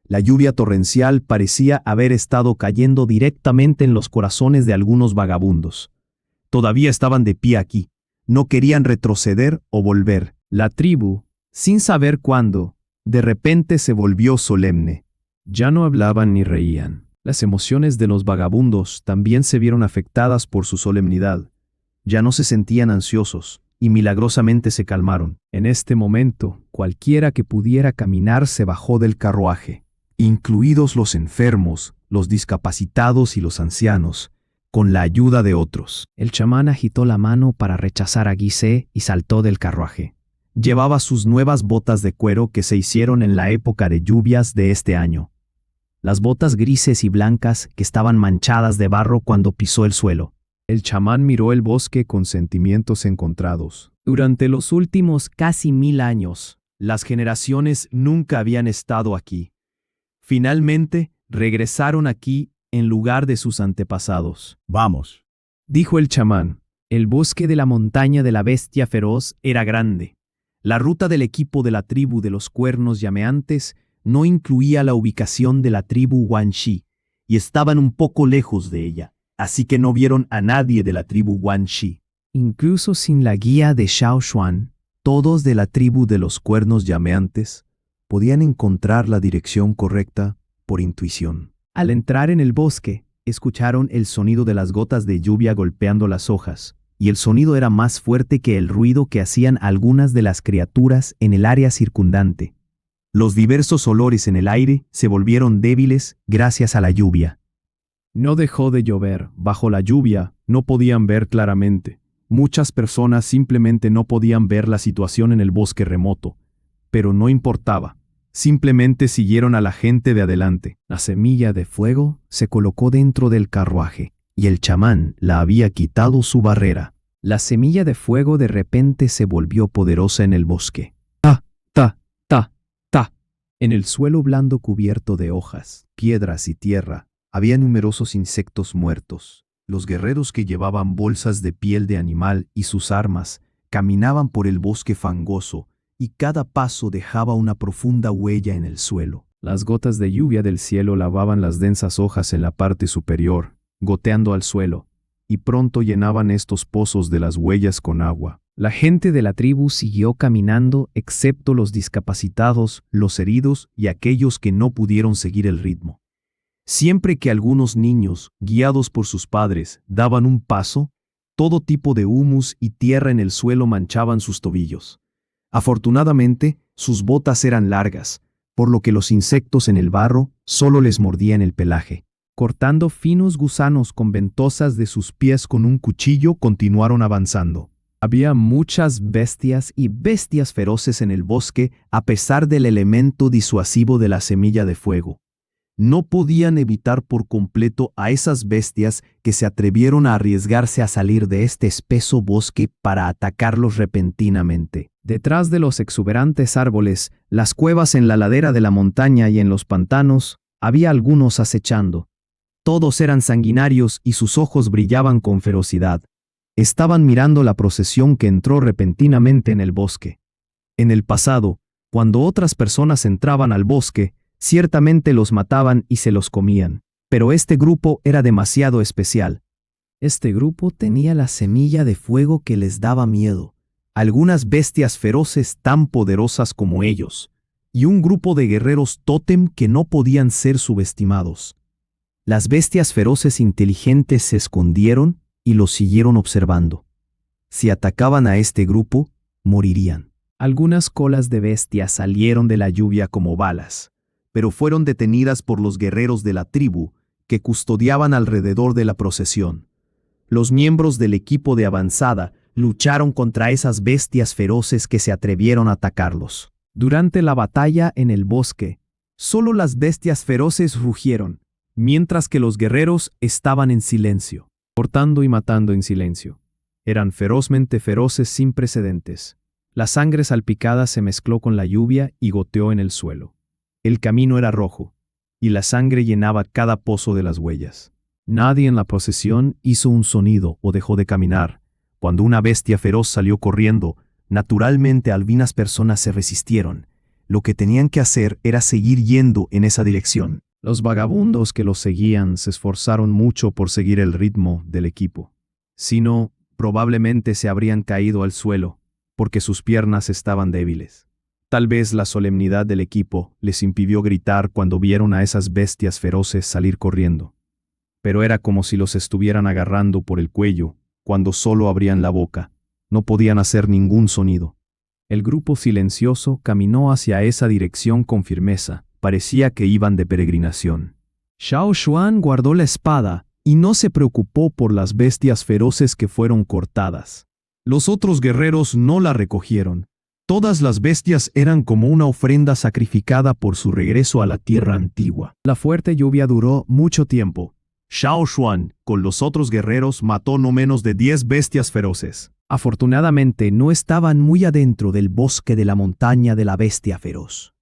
La lluvia torrencial parecía haber estado cayendo directamente en los corazones de algunos vagabundos. Todavía estaban de pie aquí. No querían retroceder o volver. La tribu, sin saber cuándo, de repente se volvió solemne. Ya no hablaban ni reían. Las emociones de los vagabundos también se vieron afectadas por su solemnidad. Ya no se sentían ansiosos, y milagrosamente se calmaron. En este momento, cualquiera que pudiera caminar se bajó del carruaje, incluidos los enfermos, los discapacitados y los ancianos, con la ayuda de otros. El chamán agitó la mano para rechazar a Guisé y saltó del carruaje. Llevaba sus nuevas botas de cuero que se hicieron en la época de lluvias de este año. Las botas grises y blancas que estaban manchadas de barro cuando pisó el suelo. El chamán miró el bosque con sentimientos encontrados. Durante los últimos casi 1000 años, las generaciones nunca habían estado aquí. Finalmente, regresaron aquí en lugar de sus antepasados. Vamos. Dijo el chamán. El bosque de la montaña de la bestia feroz era grande. La ruta del equipo de la tribu de los cuernos llameantes no incluía la ubicación de la tribu Guanxi, y estaban un poco lejos de ella, así que no vieron a nadie de la tribu Guanxi. Incluso sin la guía de Xiao Xuan, todos de la tribu de los cuernos llameantes podían encontrar la dirección correcta por intuición. Al entrar en el bosque, escucharon el sonido de las gotas de lluvia golpeando las hojas, y el sonido era más fuerte que el ruido que hacían algunas de las criaturas en el área circundante. Los diversos olores en el aire se volvieron débiles gracias a la lluvia. No dejó de llover. Bajo la lluvia, no podían ver claramente. Muchas personas simplemente no podían ver la situación en el bosque remoto. Pero no importaba. Simplemente siguieron a la gente de adelante. La semilla de fuego se colocó dentro del carruaje, y el chamán la había quitado su barrera. La semilla de fuego de repente se volvió poderosa en el bosque. Ta, ta, ta, ta. En el suelo blando cubierto de hojas, piedras y tierra, había numerosos insectos muertos. Los guerreros que llevaban bolsas de piel de animal y sus armas caminaban por el bosque fangoso, y cada paso dejaba una profunda huella en el suelo. Las gotas de lluvia del cielo lavaban las densas hojas en la parte superior, goteando al suelo, y pronto llenaban estos pozos de las huellas con agua. La gente de la tribu siguió caminando, excepto los discapacitados, los heridos y aquellos que no pudieron seguir el ritmo. Siempre que algunos niños, guiados por sus padres, daban un paso, todo tipo de humus y tierra en el suelo manchaban sus tobillos. Afortunadamente, sus botas eran largas, por lo que los insectos en el barro solo les mordían el pelaje. Cortando finos gusanos con ventosas de sus pies con un cuchillo, continuaron avanzando. Había muchas bestias y bestias feroces en el bosque a pesar del elemento disuasivo de la semilla de fuego. No podían evitar por completo a esas bestias que se atrevieron a arriesgarse a salir de este espeso bosque para atacarlos repentinamente. Detrás de los exuberantes árboles, las cuevas en la ladera de la montaña y en los pantanos, había algunos acechando. Todos eran sanguinarios y sus ojos brillaban con ferocidad. Estaban mirando la procesión que entró repentinamente en el bosque. En el pasado, cuando otras personas entraban al bosque, ciertamente los mataban y se los comían. Pero este grupo era demasiado especial. Este grupo tenía la semilla de fuego que les daba miedo, algunas bestias feroces tan poderosas como ellos, y un grupo de guerreros tótem que no podían ser subestimados. Las bestias feroces inteligentes se escondieron y los siguieron observando. Si atacaban a este grupo, morirían. Algunas colas de bestias salieron de la lluvia como balas, pero fueron detenidas por los guerreros de la tribu que custodiaban alrededor de la procesión. Los miembros del equipo de avanzada lucharon contra esas bestias feroces que se atrevieron a atacarlos. Durante la batalla en el bosque, solo las bestias feroces rugieron, mientras que los guerreros estaban en silencio, cortando y matando en silencio. Eran ferozmente feroces sin precedentes. La sangre salpicada se mezcló con la lluvia y goteó en el suelo. El camino era rojo, y la sangre llenaba cada pozo de las huellas. Nadie en la procesión hizo un sonido o dejó de caminar. Cuando una bestia feroz salió corriendo, naturalmente algunas personas se resistieron. Lo que tenían que hacer era seguir yendo en esa dirección. Los vagabundos que los seguían se esforzaron mucho por seguir el ritmo del equipo. Si no, probablemente se habrían caído al suelo, porque sus piernas estaban débiles. Tal vez la solemnidad del equipo les impidió gritar cuando vieron a esas bestias feroces salir corriendo. Pero era como si los estuvieran agarrando por el cuello, cuando solo abrían la boca. No podían hacer ningún sonido. El grupo silencioso caminó hacia esa dirección con firmeza. Parecía que iban de peregrinación. Xiao Xuan guardó la espada y no se preocupó por las bestias feroces que fueron cortadas. Los otros guerreros no la recogieron. Todas las bestias eran como una ofrenda sacrificada por su regreso a la tierra antigua. La fuerte lluvia duró mucho tiempo. Xiao Xuan, con los otros guerreros, mató no menos de 10 bestias feroces. Afortunadamente, no estaban muy adentro del bosque de la montaña de la bestia feroz.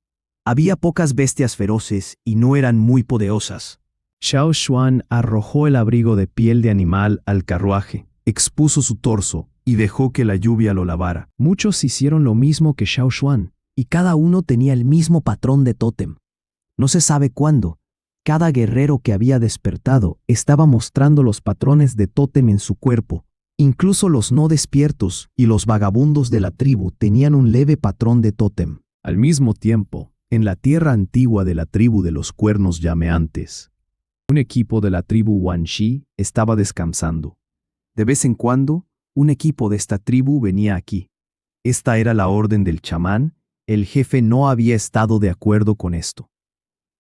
Había pocas bestias feroces y no eran muy poderosas. Xiao Xuan arrojó el abrigo de piel de animal al carruaje, expuso su torso y dejó que la lluvia lo lavara. Muchos hicieron lo mismo que Xiao Xuan, y cada uno tenía el mismo patrón de tótem. No se sabe cuándo. Cada guerrero que había despertado estaba mostrando los patrones de tótem en su cuerpo. Incluso los no despiertos y los vagabundos de la tribu tenían un leve patrón de tótem. Al mismo tiempo, en la tierra antigua de la tribu de los cuernos llameantes, un equipo de la tribu Wanxi estaba descansando. De vez en cuando, un equipo de esta tribu venía aquí. Esta era la orden del chamán. El jefe no había estado de acuerdo con esto,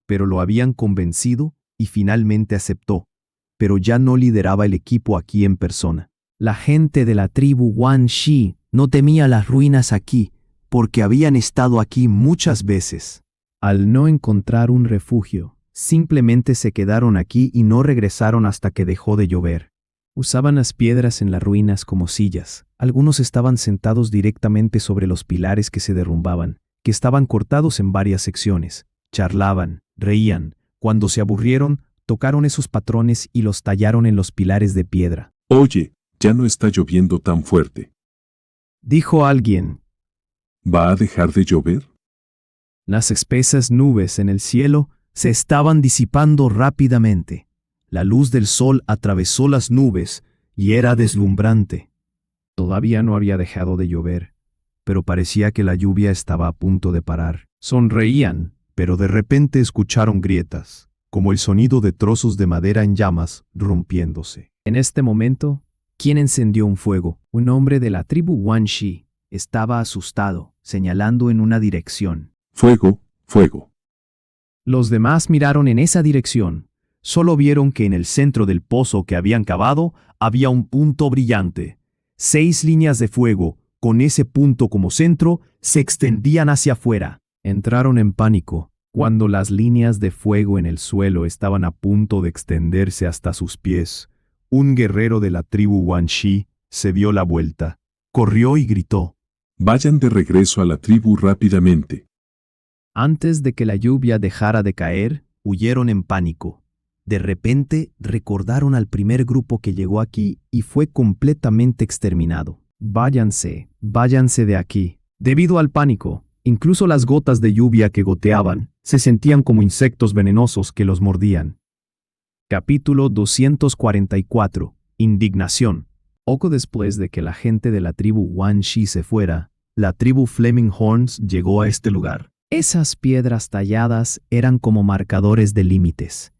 pero lo habían convencido y finalmente aceptó. pero ya no lideraba el equipo aquí en persona. La gente de la tribu Wan Shi no temía las ruinas aquí, porque habían estado aquí muchas veces. Al no encontrar un refugio, simplemente se quedaron aquí y no regresaron hasta que dejó de llover. Usaban las piedras en las ruinas como sillas. Algunos estaban sentados directamente sobre los pilares que se derrumbaban, que estaban cortados en varias secciones. Charlaban, reían. Cuando se aburrieron, tocaron esos patrones y los tallaron en los pilares de piedra. Oye, ya no está lloviendo tan fuerte. Dijo alguien. ¿Va a dejar de llover? Las espesas nubes en el cielo se estaban disipando rápidamente. La luz del sol atravesó las nubes y era deslumbrante. Todavía no había dejado de llover, pero parecía que la lluvia estaba a punto de parar. Sonreían, pero de repente escucharon grietas, como el sonido de trozos de madera en llamas rompiéndose. En este momento, ¿quién encendió un fuego? Un hombre de la tribu Wan Shi. Estaba asustado, señalando en una dirección. Fuego, fuego. Los demás miraron en esa dirección. Solo vieron que en el centro del pozo que habían cavado había un punto brillante. 6 líneas de fuego, con ese punto como centro, se extendían hacia afuera. Entraron en pánico cuando las líneas de fuego en el suelo estaban a punto de extenderse hasta sus pies. Un guerrero de la tribu Wan Shi se dio la vuelta, corrió y gritó. Vayan de regreso a la tribu rápidamente. Antes de que la lluvia dejara de caer, huyeron en pánico. De repente recordaron al primer grupo que llegó aquí y fue completamente exterminado. Váyanse, váyanse de aquí. Debido al pánico, incluso las gotas de lluvia que goteaban se sentían como insectos venenosos que los mordían. Capítulo 244. Indignación. Poco después de que la gente de la tribu Wan Shi se fuera, la tribu Flaming Horns llegó a este lugar. Esas piedras talladas eran como marcadores de límites,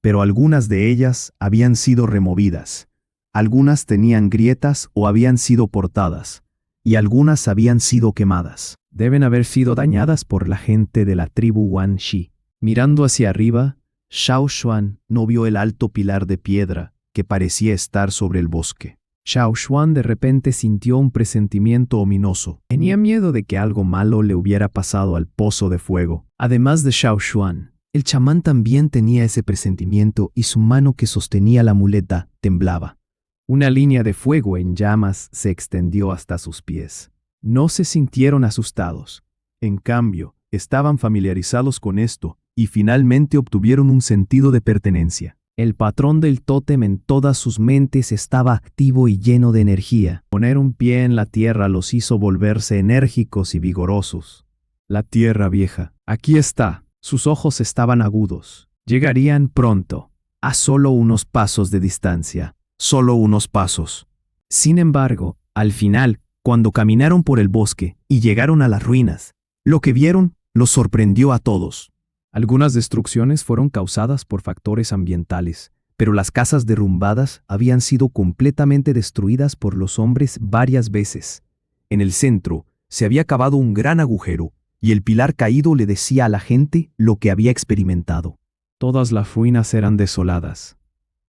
pero algunas de ellas habían sido removidas, algunas tenían grietas o habían sido portadas, y algunas habían sido quemadas. Deben haber sido dañadas por la gente de la tribu Wan Shi. Mirando hacia arriba, Xiao Xuan no vio el alto pilar de piedra que parecía estar sobre el bosque. Xiao Xuan de repente sintió un presentimiento ominoso. Tenía miedo de que algo malo le hubiera pasado al pozo de fuego. Además de Xiao Xuan, el chamán también tenía ese presentimiento y su mano que sostenía la muleta temblaba. Una línea de fuego en llamas se extendió hasta sus pies. No se sintieron asustados. En cambio, estaban familiarizados con esto y finalmente obtuvieron un sentido de pertenencia. El patrón del tótem en todas sus mentes estaba activo y lleno de energía. Poner un pie en la tierra los hizo volverse enérgicos y vigorosos. La tierra vieja. Aquí está. Sus ojos estaban agudos. Llegarían pronto. A solo unos pasos de distancia. Solo unos pasos. Sin embargo, al final, cuando caminaron por el bosque y llegaron a las ruinas, lo que vieron los sorprendió a todos. Algunas destrucciones fueron causadas por factores ambientales, pero las casas derrumbadas habían sido completamente destruidas por los hombres varias veces. En el centro se había cavado un gran agujero y el pilar caído le decía a la gente lo que había experimentado. Todas las ruinas eran desoladas.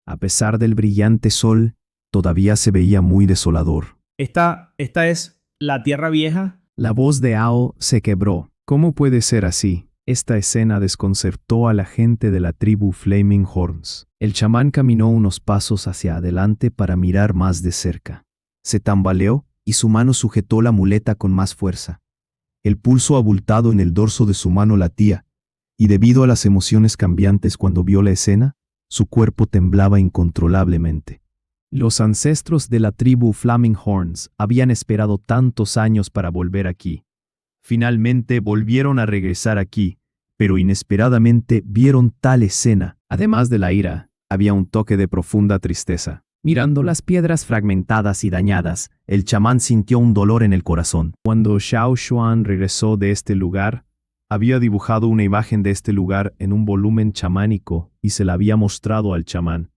A pesar del brillante sol, todavía se veía muy desolador. Esta es la Tierra Vieja. La voz de Ao se quebró. ¿Cómo puede ser así? Esta escena desconcertó a la gente de la tribu Flaming Horns. El chamán caminó unos pasos hacia adelante para mirar más de cerca. Se tambaleó y su mano sujetó la muleta con más fuerza. El pulso abultado en el dorso de su mano latía, y debido a las emociones cambiantes cuando vio la escena, su cuerpo temblaba incontrolablemente. Los ancestros de la tribu Flaming Horns habían esperado tantos años para volver aquí. Finalmente volvieron a regresar aquí, pero inesperadamente vieron tal escena. Además de la ira, había un toque de profunda tristeza. Mirando las piedras fragmentadas y dañadas, el chamán sintió un dolor en el corazón. Cuando Xiao Xuan regresó de este lugar, había dibujado una imagen de este lugar en un volumen chamánico y se la había mostrado al chamán.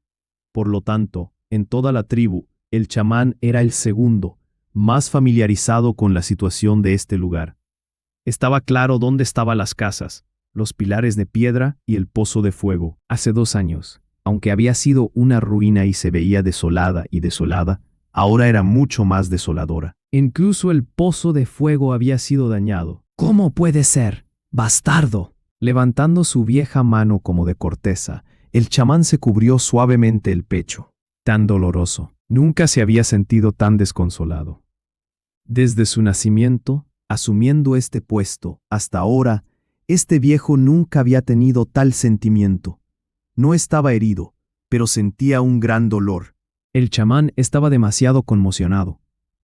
Por lo tanto, en toda la tribu, el chamán era el segundo, más familiarizado con la situación de este lugar. Estaba claro dónde estaban las casas, los pilares de piedra y el pozo de fuego. Hace 2 años, Aunque había sido una ruina y se veía desolada y desolada, ahora era mucho más desoladora. Incluso el pozo de fuego había sido dañado. ¿Cómo puede ser? ¡Bastardo! Levantando su vieja mano como de corteza, el chamán se cubrió suavemente el pecho. Tan doloroso. Nunca se había sentido tan desconsolado. Desde su nacimiento, asumiendo este puesto, hasta ahora, este viejo nunca había tenido tal sentimiento. No estaba herido, pero sentía un gran dolor. El chamán estaba demasiado conmocionado.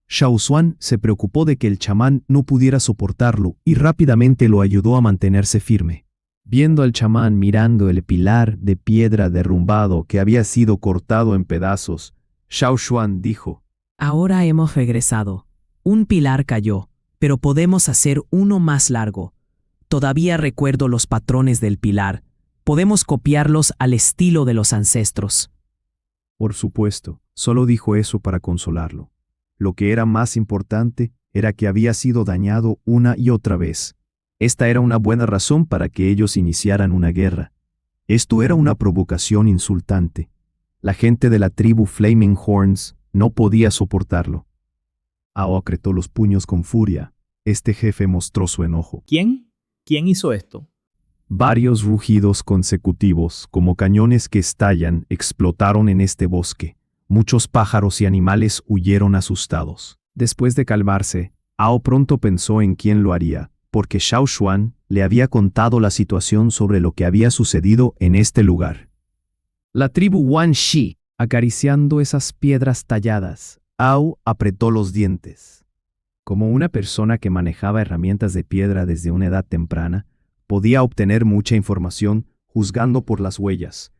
Shaozuan se preocupó de que el chamán no pudiera soportarlo y rápidamente lo ayudó a mantenerse firme. Viendo al chamán mirando el pilar de piedra derrumbado que había sido cortado en pedazos, Shaozuan dijo: Ahora hemos regresado. Un pilar cayó, pero podemos hacer uno más largo. Todavía recuerdo los patrones del pilar. Podemos copiarlos al estilo de los ancestros. Por supuesto, solo dijo eso para consolarlo. Lo que era más importante era que había sido dañado una y otra vez. Esta era una buena razón para que ellos iniciaran una guerra. Esto era una provocación insultante. La gente de la tribu Flaming Horns no podía soportarlo. Ao apretó los puños con furia. Este jefe mostró su enojo. ¿Quién? ¿Quién hizo esto? Varios rugidos consecutivos, como cañones que estallan, explotaron en este bosque. Muchos pájaros y animales huyeron asustados. Después de calmarse, Ao pronto pensó en quién lo haría, porque Shaozuan le había contado la situación sobre lo que había sucedido en este lugar. La tribu Wan Shi, acariciando esas piedras talladas, Ao apretó los dientes. Como una persona que manejaba herramientas de piedra desde una edad temprana, podía obtener mucha información juzgando por las huellas.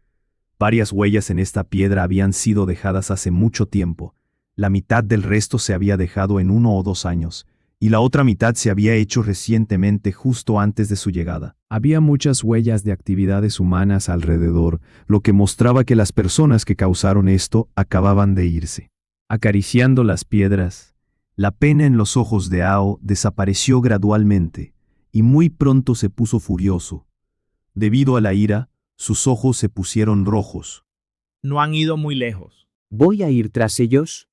Varias huellas en esta piedra habían sido dejadas hace mucho tiempo. La mitad del resto se había dejado en 1 o 2 años, y la otra mitad se había hecho recientemente justo antes de su llegada. Había muchas huellas de actividades humanas alrededor, lo que mostraba que las personas que causaron esto acababan de irse. Acariciando las piedras, la pena en los ojos de Ao desapareció gradualmente, y muy pronto se puso furioso. Debido a la ira, sus ojos se pusieron rojos. No han ido muy lejos. ¿Voy a ir tras ellos?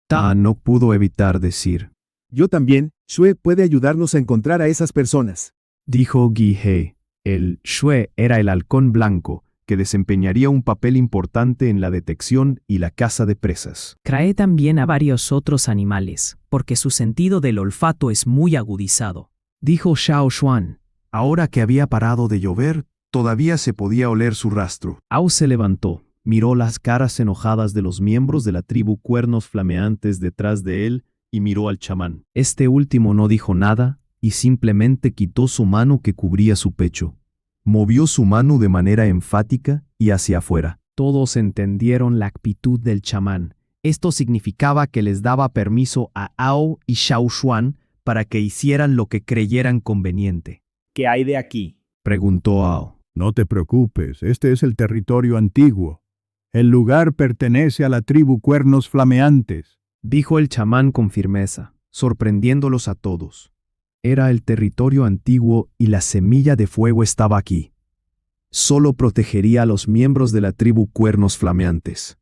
Ta no pudo evitar decir. Yo también. Shue puede ayudarnos a encontrar a esas personas. Dijo Gi He. El Shue era el halcón blanco, que desempeñaría un papel importante en la detección y la caza de presas. Trae también a varios otros animales, porque su sentido del olfato es muy agudizado. Dijo Shaozuan. Ahora que había parado de llover, todavía se podía oler su rastro. Ao se levantó, miró las caras enojadas de los miembros de la tribu Cuernos Flameantes detrás de él y miró al chamán. Este último no dijo nada y simplemente quitó su mano que cubría su pecho. Movió su mano de manera enfática y hacia afuera. Todos entendieron la actitud del chamán. Esto significaba que les daba permiso a Ao y Shaozuan para que hicieran lo que creyeran conveniente. ¿Qué hay de aquí? Preguntó Ao. No te preocupes, este es el territorio antiguo. El lugar pertenece a la tribu Cuernos Flameantes. Dijo el chamán con firmeza, sorprendiéndolos a todos. Era el territorio antiguo y la semilla de fuego estaba aquí. Solo protegería a los miembros de la tribu Cuernos Flameantes.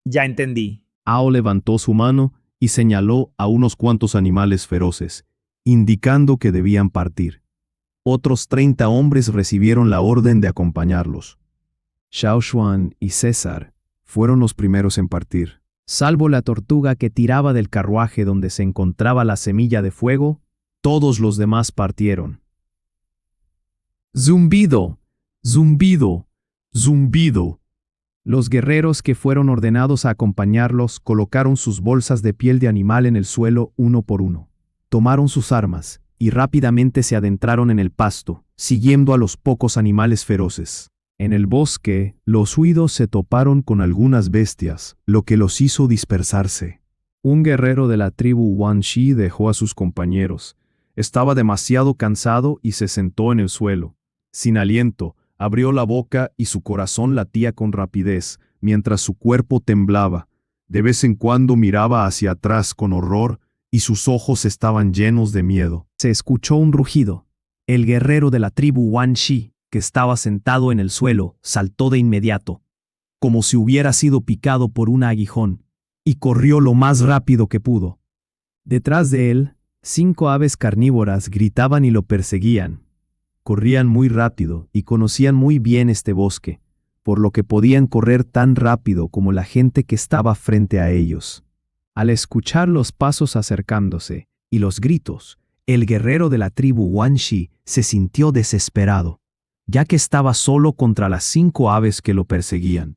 Ya entendí. Ao levantó su mano y señaló a unos cuantos animales feroces, indicando que debían partir. Otros 30 hombres recibieron la orden de acompañarlos. Shaozuan y César fueron los primeros en partir. Salvo la tortuga que tiraba del carruaje donde se encontraba la semilla de fuego, todos los demás partieron. ¡Zumbido! ¡Zumbido! ¡Zumbido! Los guerreros que fueron ordenados a acompañarlos colocaron sus bolsas de piel de animal en el suelo uno por uno. Tomaron sus armas y rápidamente se adentraron en el pasto, siguiendo a los pocos animales feroces. En el bosque, los huidos se toparon con algunas bestias, lo que los hizo dispersarse. Un guerrero de la tribu Wan Shi dejó a sus compañeros. Estaba demasiado cansado y se sentó en el suelo. Sin aliento, abrió la boca y su corazón latía con rapidez, mientras su cuerpo temblaba. De vez en cuando miraba hacia atrás con horror y sus ojos estaban llenos de miedo. Se escuchó un rugido. El guerrero de la tribu Wan Shi, que estaba sentado en el suelo, saltó de inmediato. como si hubiera sido picado por un aguijón, y corrió lo más rápido que pudo. Detrás de él, 5 aves carnívoras gritaban y lo perseguían. Corrían muy rápido y conocían muy bien este bosque, por lo que podían correr tan rápido como la gente que estaba frente a ellos. Al escuchar los pasos acercándose y los gritos, el guerrero de la tribu Wanshi se sintió desesperado, ya que estaba solo contra las 5 aves que lo perseguían.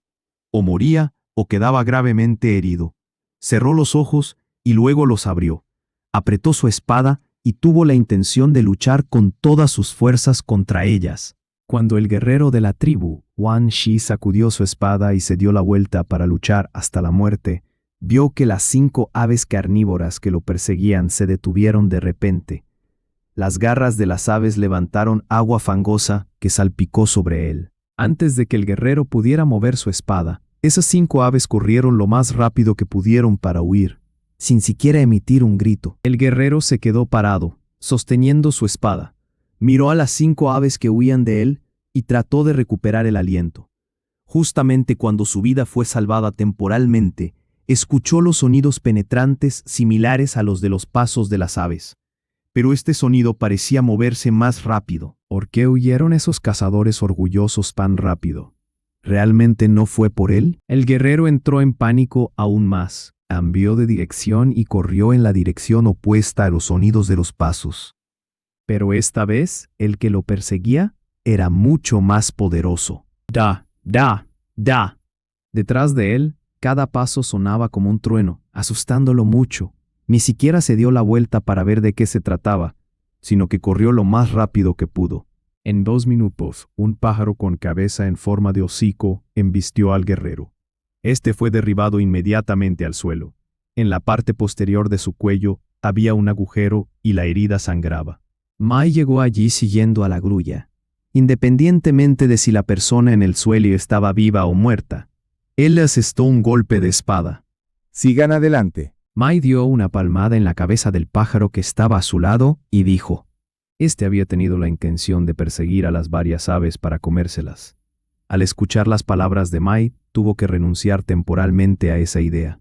O moría o quedaba gravemente herido. Cerró los ojos y luego los abrió. Apretó su espada y tuvo la intención de luchar con todas sus fuerzas contra ellas. Cuando el guerrero de la tribu, Wan Shi, sacudió su espada y se dio la vuelta para luchar hasta la muerte, vio que las 5 aves carnívoras que lo perseguían se detuvieron de repente. Las garras de las aves levantaron agua fangosa que salpicó sobre él. Antes de que el guerrero pudiera mover su espada, esas 5 aves corrieron lo más rápido que pudieron para huir, sin siquiera emitir un grito. El guerrero se quedó parado, sosteniendo su espada. Miró a las 5 aves que huían de él y trató de recuperar el aliento. Justamente cuando su vida fue salvada temporalmente, escuchó los sonidos penetrantes similares a los de los pasos de las aves. Pero este sonido parecía moverse más rápido. ¿Por qué huyeron esos cazadores orgullosos tan rápido? ¿Realmente no fue por él? El guerrero entró en pánico aún más. Cambió de dirección y corrió en la dirección opuesta a los sonidos de los pasos. Pero esta vez, el que lo perseguía era mucho más poderoso. Da. Detrás de él, cada paso sonaba como un trueno, asustándolo mucho. Ni siquiera se dio la vuelta para ver de qué se trataba, sino que corrió lo más rápido que pudo. En 2 minutos, un pájaro con cabeza en forma de hocico embistió al guerrero. Este fue derribado inmediatamente al suelo. En la parte posterior de su cuello había un agujero y la herida sangraba. Mai llegó allí siguiendo a la grulla. Independientemente de si la persona en el suelo estaba viva o muerta, él le asestó un golpe de espada. Sigan adelante. Mai dio una palmada en la cabeza del pájaro que estaba a su lado y dijo: Este había tenido la intención de perseguir a las varias aves para comérselas. Al escuchar las palabras de Mai, tuvo que renunciar temporalmente a esa idea.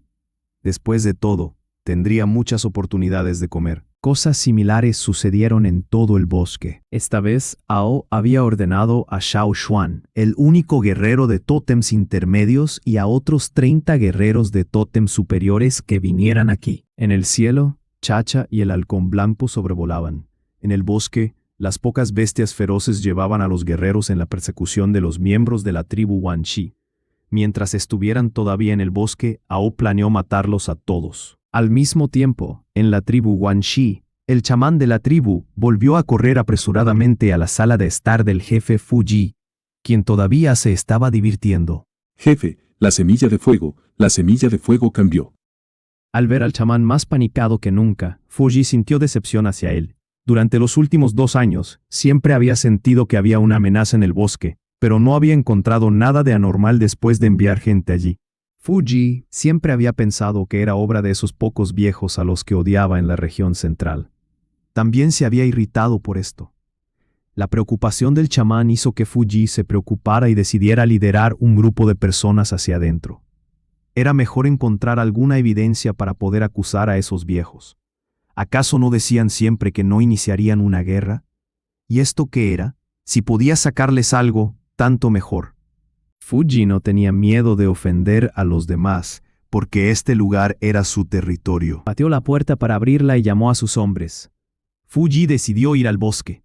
Después de todo, tendría muchas oportunidades de comer. Cosas similares sucedieron en todo el bosque. Esta vez, Ao había ordenado a Xiao Xuan, el único guerrero de tótems intermedios, y a otros 30 guerreros de tótems superiores que vinieran aquí. En el cielo, Chacha y el halcón blanco sobrevolaban. En el bosque, las pocas bestias feroces llevaban a los guerreros en la persecución de los miembros de la tribu Wanshi. Mientras estuvieran todavía en el bosque, Ao planeó matarlos a todos. Al mismo tiempo, en la tribu Wanshi, el chamán de la tribu volvió a correr apresuradamente a la sala de estar del jefe Fuji, quien todavía se estaba divirtiendo. Jefe, la semilla de fuego cambió. Al ver al chamán más panicado que nunca, Fuji sintió decepción hacia él. Durante los últimos 2 años, siempre había sentido que había una amenaza en el bosque, pero no había encontrado nada de anormal después de enviar gente allí. Fuji siempre había pensado que era obra de esos pocos viejos a los que odiaba en la región central. También se había irritado por esto. La preocupación del chamán hizo que Fuji se preocupara y decidiera liderar un grupo de personas hacia adentro. Era mejor encontrar alguna evidencia para poder acusar a esos viejos. ¿Acaso no decían siempre que no iniciarían una guerra? ¿Y esto qué era? Si podía sacarles algo, tanto mejor. Fuji no tenía miedo de ofender a los demás, porque este lugar era su territorio. Pateó la puerta para abrirla y llamó a sus hombres. Fuji decidió ir al bosque.